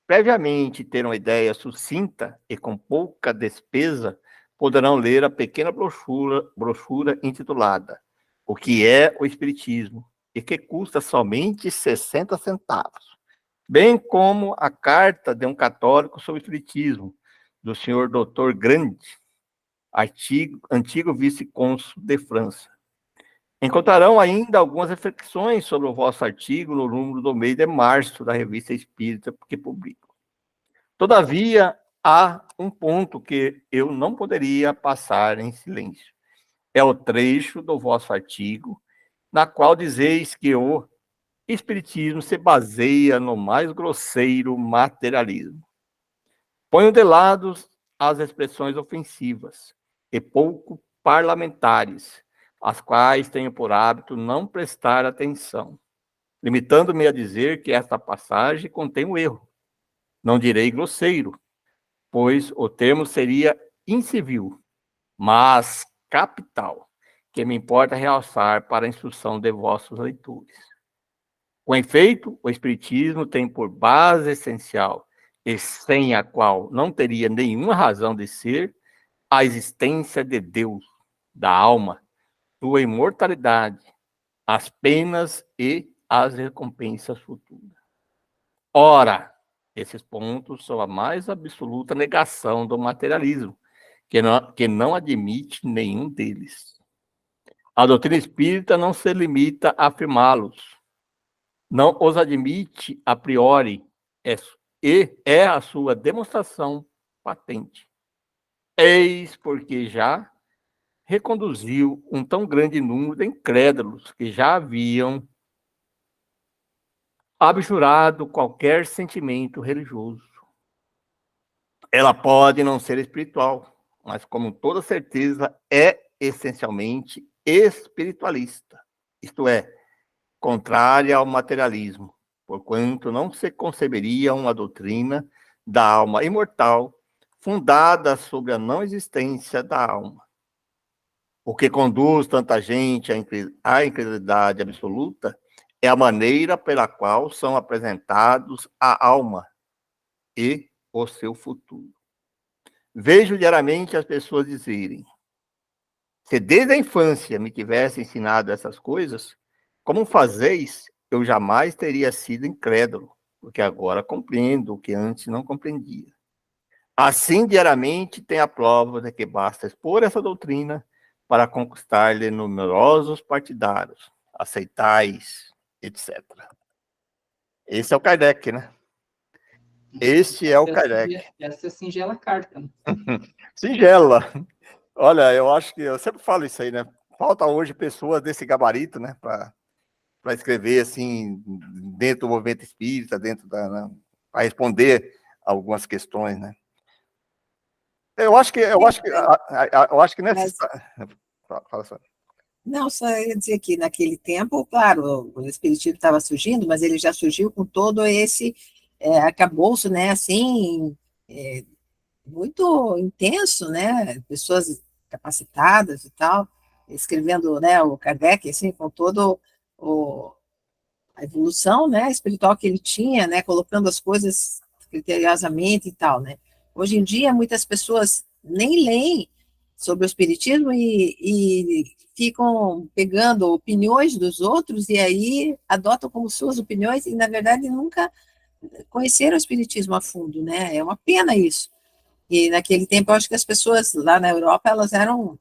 previamente ter uma ideia sucinta e com pouca despesa, poderão ler a pequena brochura intitulada O que é o Espiritismo, e que custa somente 60 centavos, bem como a carta de um católico sobre o Espiritismo, do senhor Dr. Grande, antigo vice-cônsul de França. Encontrarão ainda algumas reflexões sobre o vosso artigo no número do mês de março da Revista Espírita que publico. Todavia, há um ponto que eu não poderia passar em silêncio. É o trecho do vosso artigo, na qual dizeis que o Espiritismo se baseia no mais grosseiro materialismo. Ponho de lado as expressões ofensivas e pouco parlamentares, às quais tenho por hábito não prestar atenção, limitando-me a dizer que esta passagem contém um erro. Não direi grosseiro, pois o termo seria incivil, mas capital, que me importa realçar para a instrução de vossos leitores. Com efeito, o Espiritismo tem por base essencial, e sem a qual não teria nenhuma razão de ser, a existência de Deus, da alma, sua imortalidade, as penas e as recompensas futuras. Ora, esses pontos são a mais absoluta negação do materialismo, que não admite nenhum deles. A doutrina espírita não se limita a afirmá-los, não os admite a priori, e é a sua demonstração patente. Eis porque já reconduziu um tão grande número de incrédulos que já haviam abjurado qualquer sentimento religioso. Ela pode não ser espiritual, mas com toda certeza é essencialmente espiritualista, isto é, contrária ao materialismo, porquanto não se conceberia uma doutrina da alma imortal fundada sobre a não existência da alma. O que conduz tanta gente à incredulidade absoluta é a maneira pela qual são apresentados a alma e o seu futuro. Vejo diariamente as pessoas dizerem: se desde a infância me tivesse ensinado essas coisas, como fazeis, eu jamais teria sido incrédulo, porque agora compreendo o que antes não compreendia. Assim, diariamente, tem a prova de que basta expor essa doutrina para conquistar-lhe numerosos partidários, aceitais, etc. Esse é o Kardec, né? Este é o Kardec. Essa é a singela carta. Singela. Olha, eu acho que eu sempre falo isso aí, né? Falta hoje pessoas desse gabarito, né? Para escrever assim dentro do movimento espírita, dentro da, né? Para responder algumas questões, né? Eu acho que nessa. Mas, Fala só. não, só ia dizer que naquele tempo, claro, o espiritismo estava surgindo, mas ele já surgiu com todo esse arcabouço, né, assim, muito intenso, né, pessoas capacitadas e tal, escrevendo, né, o Kardec, assim, com todo a evolução, né, espiritual que ele tinha, né, colocando as coisas criteriosamente e tal, né. Hoje em dia, muitas pessoas nem leem sobre o espiritismo e ficam pegando opiniões dos outros e aí adotam como suas opiniões e, na verdade, nunca conheceram o espiritismo a fundo, né? É uma pena isso. E naquele tempo, eu acho que as pessoas lá na Europa, elas eram,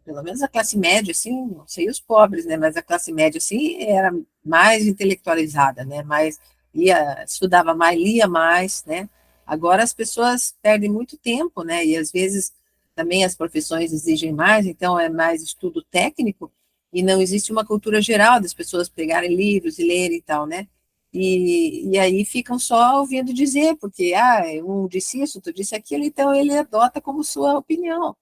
pelo menos a classe média, assim, não sei os pobres, né? Mas a classe média, assim, era mais intelectualizada, né? Mais, estudava mais, lia mais, né? Agora as pessoas perdem muito tempo, né? E às vezes também as profissões exigem mais, então é mais estudo técnico, e não existe uma cultura geral das pessoas pegarem livros e lerem e tal, né? E aí ficam só ouvindo dizer, porque um disse isso, outro disse aquilo, então ele adota como sua opinião.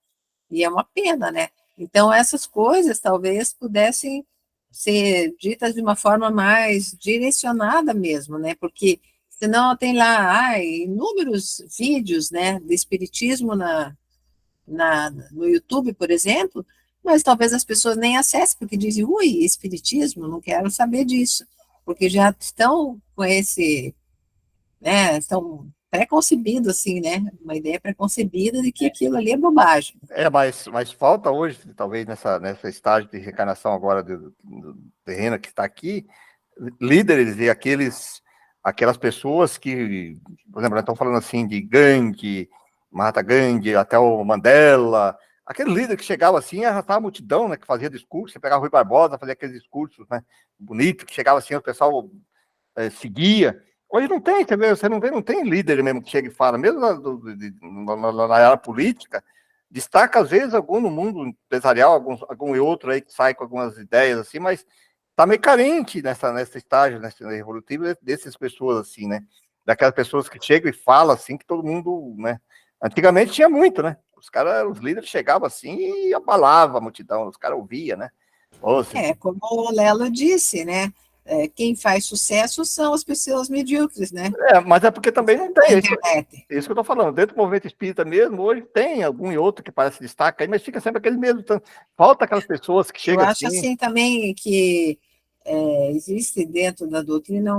E é uma pena, né? Então essas coisas talvez pudessem ser ditas de uma forma mais direcionada mesmo, né? Porque senão tem lá inúmeros vídeos, né, de espiritismo no YouTube, por exemplo, mas talvez as pessoas nem acessem, porque dizem, ui, espiritismo, não quero saber disso, porque já estão com esse, né, estão preconcebidos, assim, né, uma ideia preconcebida de que aquilo ali é bobagem. Mas falta hoje, talvez nessa estágio de reencarnação agora do terreno que está aqui, líderes e aquelas pessoas que, por exemplo, nós estamos falando assim de Gandhi, Mahatma Gandhi, até o Mandela, aquele líder que chegava assim, arrastava a multidão, né, que fazia discurso, você pegava o Rui Barbosa, fazia aqueles discursos, né, bonito, que chegava assim, o pessoal seguia. Hoje não tem, você não tem líder mesmo que chega e fala, mesmo na área política, destaca às vezes algum no mundo empresarial, algum e outro aí que sai com algumas ideias assim, mas tá meio carente nessa estágio, nessa evolutiva dessas pessoas assim, né? Daquelas pessoas que chegam e falam assim, que todo mundo, né? Antigamente tinha muito, né? Os líderes chegavam assim e abalavam a multidão, os caras ouviam, né? Como o Lelo disse, né? Quem faz sucesso são as pessoas medíocres, né? Mas é porque também não tem. Internet. Isso que eu tô falando. Dentro do movimento espírita mesmo, hoje tem algum e outro que parece destaca aí, mas fica sempre aquele mesmo. Falta aquelas pessoas que chegam assim. Eu acho assim também que existe dentro da doutrina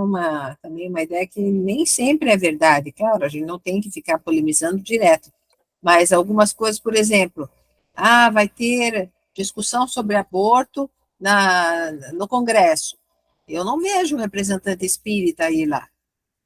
também uma ideia que nem sempre é verdade. Claro, a gente não tem que ficar polemizando direto, mas algumas coisas, por exemplo, vai ter discussão sobre aborto no Congresso. Eu não vejo um representante espírita aí lá.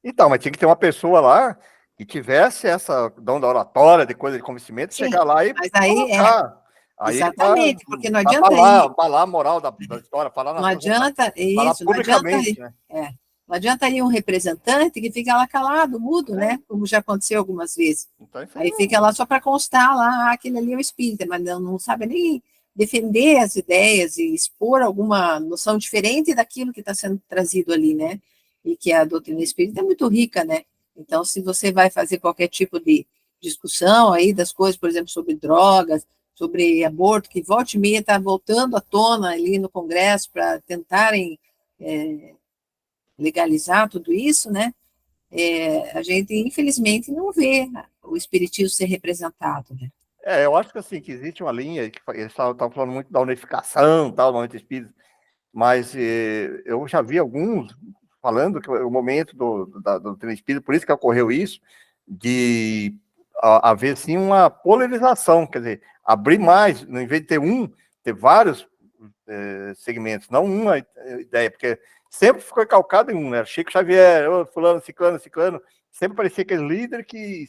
Então, mas tinha que ter uma pessoa lá que tivesse essa dom da oratória, de coisa de convencimento, Sim, chegar lá e mas aí colocar. Exatamente, porque não adianta falar a moral da história, falar não adianta falar isso, publicamente, né? Não adianta ir um representante que fica lá calado, mudo, né? Como já aconteceu algumas vezes. Então, aí fica lá só para constar lá, aquele ali é o espírita, mas não sabe nem defender as ideias e expor alguma noção diferente daquilo que está sendo trazido ali, né? E que a doutrina espírita é muito rica, né? Então, se você vai fazer qualquer tipo de discussão aí das coisas, por exemplo, sobre drogas, sobre aborto, que volta e meia está voltando à tona ali no Congresso para tentarem legalizar tudo isso, né? A gente, infelizmente, não vê o espiritismo ser representado, né? Eu acho que assim, que existe uma linha, que eles estavam falando muito da unificação, tal, do movimento espírita, mas eu já vi alguns falando que o momento do doutrina espírita, por isso que ocorreu isso, de haver, sim, uma polarização, quer dizer, abrir mais, em vez de ter vários segmentos, não uma ideia, porque sempre ficou calcado em um, né? Chico Xavier, fulano, ciclano, sempre parecia aquele líder que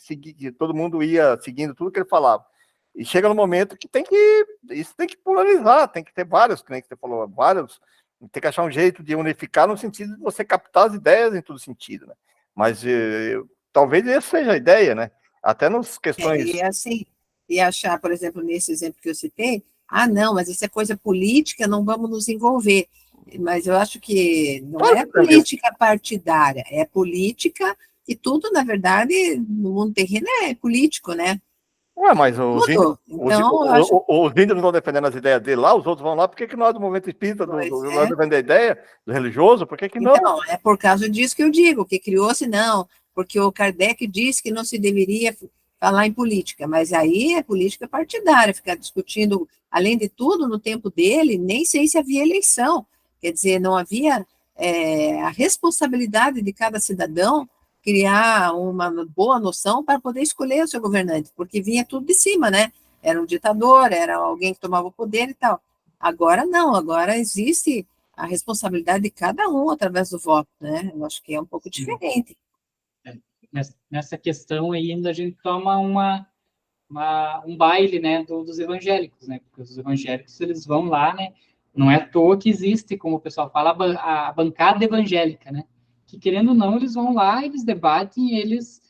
todo mundo ia seguindo tudo que ele falava. E chega no momento que isso tem que polarizar, tem que ter vários, que nem você falou, vários, tem que achar um jeito de unificar no sentido de você captar as ideias em todo sentido, né? Mas talvez essa seja a ideia, né? Até nas questões... E assim, e achar, por exemplo, nesse exemplo que eu citei, não, mas isso é coisa política, não vamos nos envolver. Mas eu acho que não é política partidária, é política, e tudo, na verdade, no mundo terreno é político, né? Mas os índios não estão defendendo as ideias dele lá, os outros vão lá, por que nós do movimento espírita não defender a ideia do religioso? Por que não? Então, é por causa disso que eu digo, que criou-se não, porque o Kardec disse que não se deveria falar em política, mas aí é política partidária, ficar discutindo, além de tudo, no tempo dele, nem sei se havia eleição, quer dizer, não havia a responsabilidade de cada cidadão criar uma boa noção para poder escolher o seu governante, porque vinha tudo de cima, né? Era um ditador, era alguém que tomava o poder e tal. Agora não, agora existe a responsabilidade de cada um através do voto, né? Eu acho que é um pouco diferente. Nessa questão aí, ainda a gente toma um baile, né, dos evangélicos, né? Porque os evangélicos, eles vão lá, né? Não é à toa que existe, como o pessoal fala, a bancada evangélica, né? Que, querendo ou não, eles vão lá, eles debatem, eles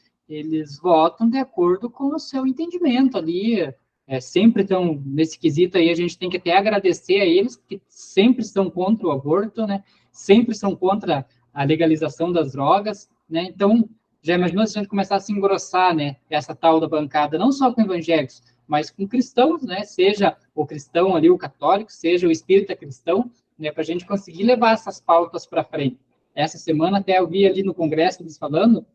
votam de acordo com o seu entendimento ali. Sempre estão, nesse quesito aí, a gente tem que até agradecer a eles, que sempre estão contra o aborto, né? Sempre são contra a legalização das drogas, né? Então, já imaginou se a gente começar a se engrossar, né? Essa tal da bancada, não só com evangélicos, mas com cristãos, né? Seja o cristão ali, o católico, seja o espírita cristão, né? Para a gente conseguir levar essas pautas para frente. Essa semana até eu vi ali no Congresso eles falando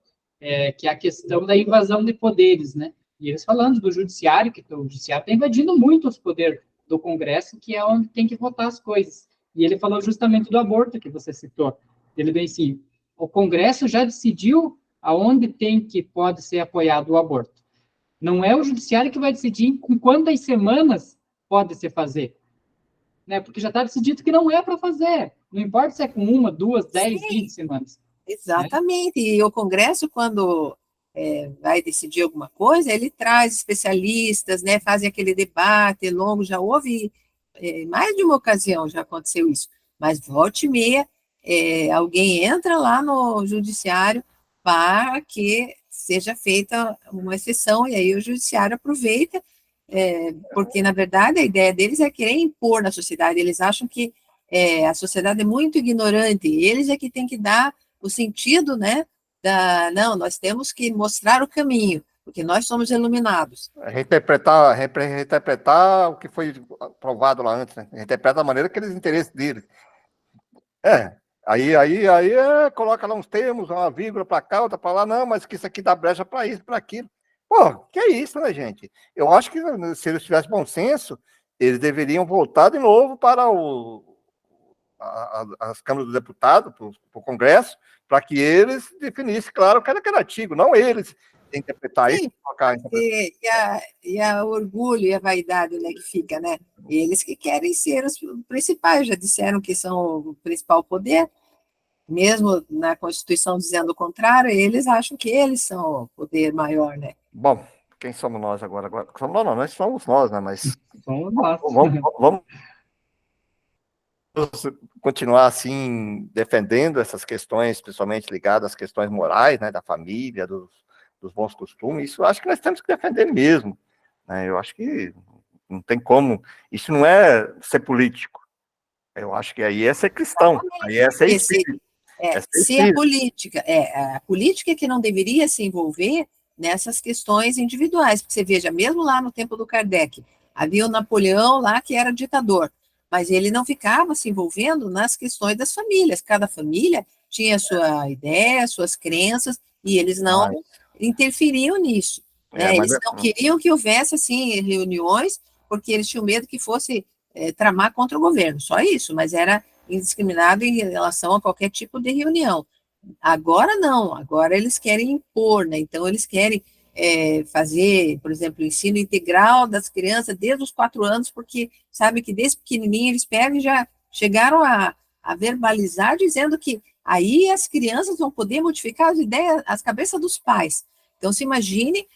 que é a questão da invasão de poderes, né? E eles falando do judiciário, que o judiciário está invadindo muito os poderes do Congresso, que é onde tem que votar as coisas. E ele falou justamente do aborto, que você citou. Ele bem assim, o Congresso já decidiu aonde pode ser apoiado o aborto. Não é o judiciário que vai decidir com quantas semanas pode se fazer. Né? Porque já está decidido que não é para fazer. Não importa se é com 1, 2, 10, 20 semanas. Exatamente. Né? E o Congresso, quando vai decidir alguma coisa, ele traz especialistas, né? Fazem aquele debate longo. Já houve mais de uma ocasião, já aconteceu isso. Mas volta e meia, alguém entra lá no judiciário para que seja feita uma exceção, e aí o judiciário aproveita, porque, na verdade, a ideia deles é querer impor na sociedade. Eles acham que a sociedade é muito ignorante, eles é que tem que dar o sentido, né, não, nós temos que mostrar o caminho, porque nós somos iluminados. Reinterpretar o que foi provado lá antes, né? Reinterpreta da maneira que eles interesses deles. Aí coloca lá uns termos, uma vírgula para cá, outra para lá, não, mas que isso aqui dá brecha para isso, para aquilo. Pô, que é isso, né, gente? Eu acho que se eles tivessem bom senso, eles deveriam voltar de novo para as câmaras dos deputados, para o Congresso, para que eles definissem, claro, cada artigo, não eles interpretar isso. E a orgulho e a vaidade, né, que fica, né? Eles que querem ser os principais, já disseram que são o principal poder, mesmo na Constituição dizendo o contrário, eles acham que eles são o poder maior, né? Bom, quem somos nós agora? Somos nós somos nós, né? Mas somos nós. Vamos continuar assim defendendo essas questões, principalmente ligadas às questões morais, né, da família, dos bons costumes. Isso eu acho que nós temos que defender mesmo, né? Eu acho que não tem como. Isso não é ser político. Eu acho que aí é ser cristão, aí é ser espírito. Se a política é que não deveria se envolver, nessas questões individuais. Porque você veja, mesmo lá no tempo do Kardec, havia o Napoleão lá que era ditador, mas ele não ficava se envolvendo nas questões das famílias. Cada família tinha sua ideia, suas crenças, e eles não Mas, interferiam nisso. Né? mas Eles não queriam que houvesse assim reuniões, porque eles tinham medo que fosse tramar contra o governo, só isso, mas era indiscriminado em relação a qualquer tipo de reunião. Agora não, agora eles querem impor, né? Então eles querem fazer, por exemplo, o ensino integral das crianças desde os 4 anos, porque sabe que desde pequenininho eles pegam e já chegaram a verbalizar dizendo que aí as crianças vão poder modificar as ideias, as cabeças dos pais. Então se imagine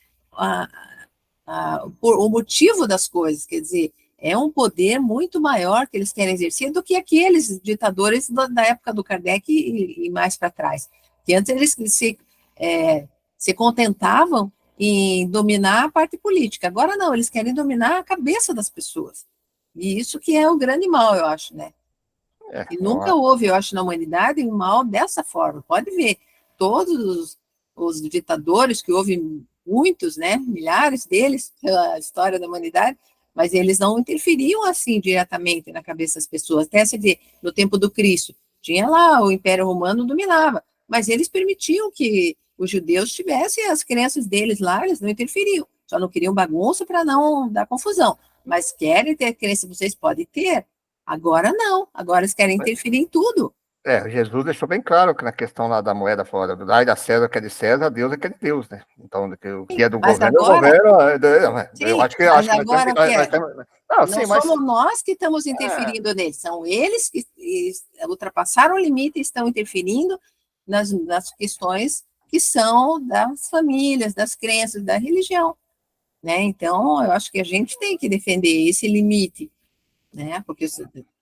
o motivo das coisas, quer dizer, é um poder muito maior que eles querem exercer do que aqueles ditadores da época do Kardec e mais para trás. Que antes eles se contentavam em dominar a parte política. Agora não, eles querem dominar a cabeça das pessoas. E isso que é o grande mal, eu acho, né? E nunca houve, eu acho, na humanidade um mal dessa forma. Pode ver, todos os ditadores, que houve muitos, né, milhares deles pela história da humanidade, mas eles não interferiam assim diretamente na cabeça das pessoas. Até se vê, no tempo do Cristo, tinha lá, o Império Romano dominava, mas eles permitiam que os judeus tivessem as crenças deles lá, eles não interferiam, só não queriam bagunça para não dar confusão. Mas querem ter crença, vocês podem ter. Agora não, agora eles querem interferir em tudo. Jesus deixou bem claro que na questão lá da moeda fora, dai da César que é de César, Deus é que é de Deus, né? Então, o que é do Mas governo agora, é do governo. Eu sim, acho que mas nós temos agora que. o que é? Não, Não sim, mas. somos nós que estamos interferindo neles, são eles que ultrapassaram o limite e estão interferindo nas questões que são das famílias, das crenças, da religião, né? Então, eu acho que a gente tem que defender esse limite, né? Porque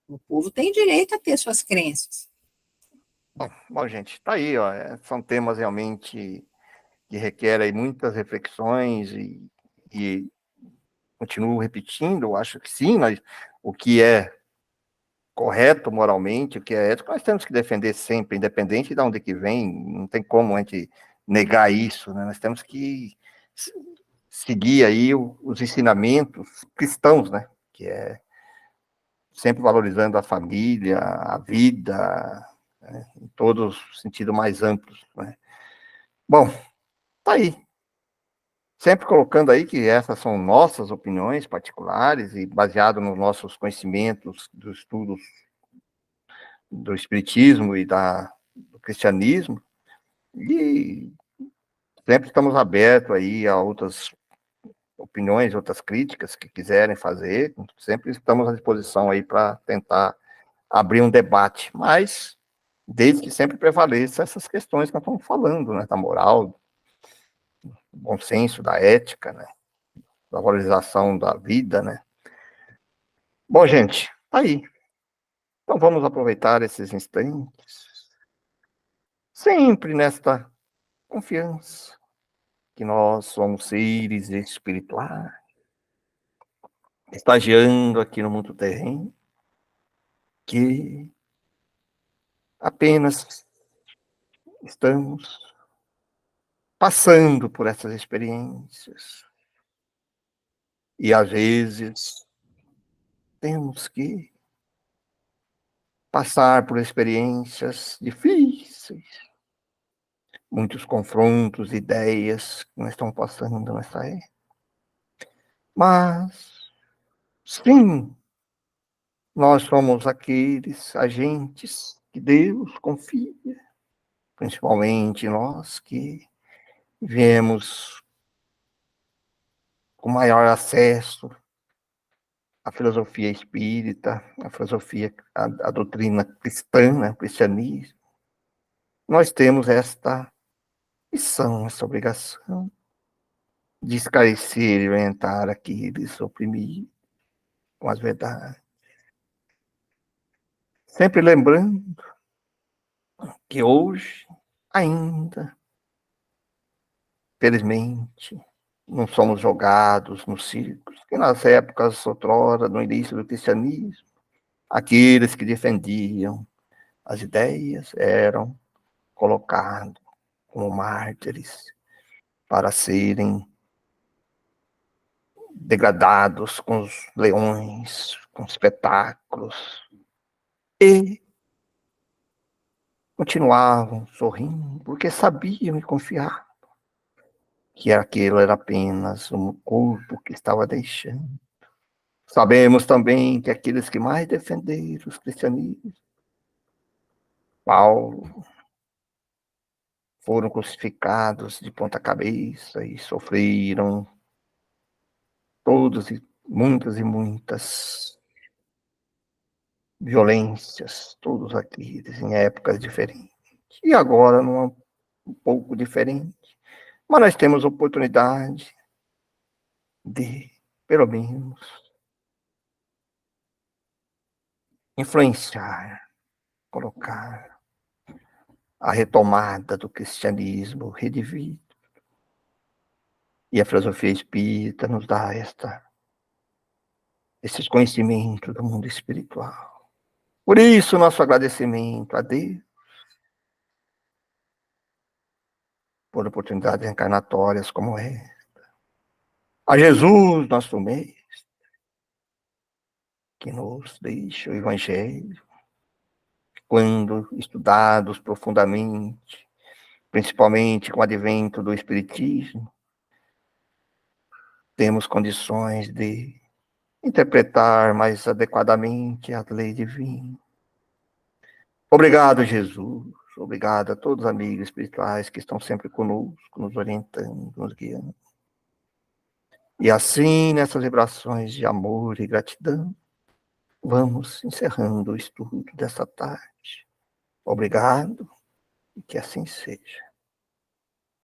o povo tem direito a ter suas crenças. Bom, gente, tá aí, ó. São temas realmente que requerem muitas reflexões e continuo repetindo, eu acho que sim, o que é correto moralmente, o que é ético, nós temos que defender sempre, independente de onde que vem, não tem como a gente negar isso, né? Nós temos que seguir aí os ensinamentos cristãos, né? Que é sempre valorizando a família, a vida, né? Em todos os sentidos mais amplos, né? Bom, tá aí. Sempre colocando aí que essas são nossas opiniões particulares e baseado nos nossos conhecimentos dos estudos do espiritismo e do cristianismo, e sempre estamos abertos aí a outras opiniões, outras críticas que quiserem fazer, sempre estamos à disposição aí para tentar abrir um debate, mas desde que sempre prevaleça essas questões que nós estamos falando, né, da moral, do bom senso, da ética, né, da valorização da vida, né. Bom, gente, tá aí. Então vamos aproveitar esses instantes, sempre nesta confiança que nós somos seres espirituais, estagiando aqui no mundo terreno, que apenas estamos passando por essas experiências. E às vezes temos que passar por experiências difíceis, muitos confrontos, ideias que nós estamos passando nessa época. Mas, sim, nós somos aqueles agentes que Deus confia, principalmente nós que viemos com maior acesso à filosofia espírita, à filosofia, à doutrina cristã, né, o cristianismo. Nós temos esta missão, essa obrigação de esclarecer e orientar aqueles oprimidos com as verdades. Sempre lembrando que hoje, ainda, felizmente, não somos jogados nos círculos, que nas épocas outrora, no início do cristianismo, aqueles que defendiam as ideias eram colocados como mártires, para serem degradados com os leões, com espetáculos, e continuavam sorrindo, porque sabiam e confiavam que aquilo era apenas um corpo que estava deixando. Sabemos também que aqueles que mais defenderam os cristianismos, Paulo, foram crucificados de ponta cabeça e sofreram todas e muitas violências, todos aqueles em épocas diferentes. E agora, um pouco diferente, mas nós temos oportunidade de, pelo menos, influenciar, colocar a retomada do cristianismo redivivo. E a filosofia espírita nos dá esses conhecimentos do mundo espiritual. Por isso, nosso agradecimento a Deus por oportunidades encarnatórias como esta. A Jesus, nosso mestre, que nos deixa o Evangelho, quando estudados profundamente, principalmente com o advento do Espiritismo, temos condições de interpretar mais adequadamente a lei divina. Obrigado, Jesus. Obrigado a todos os amigos espirituais que estão sempre conosco, nos orientando, nos guiando. E assim, nessas vibrações de amor e gratidão, vamos encerrando o estudo dessa tarde. Obrigado e que assim seja.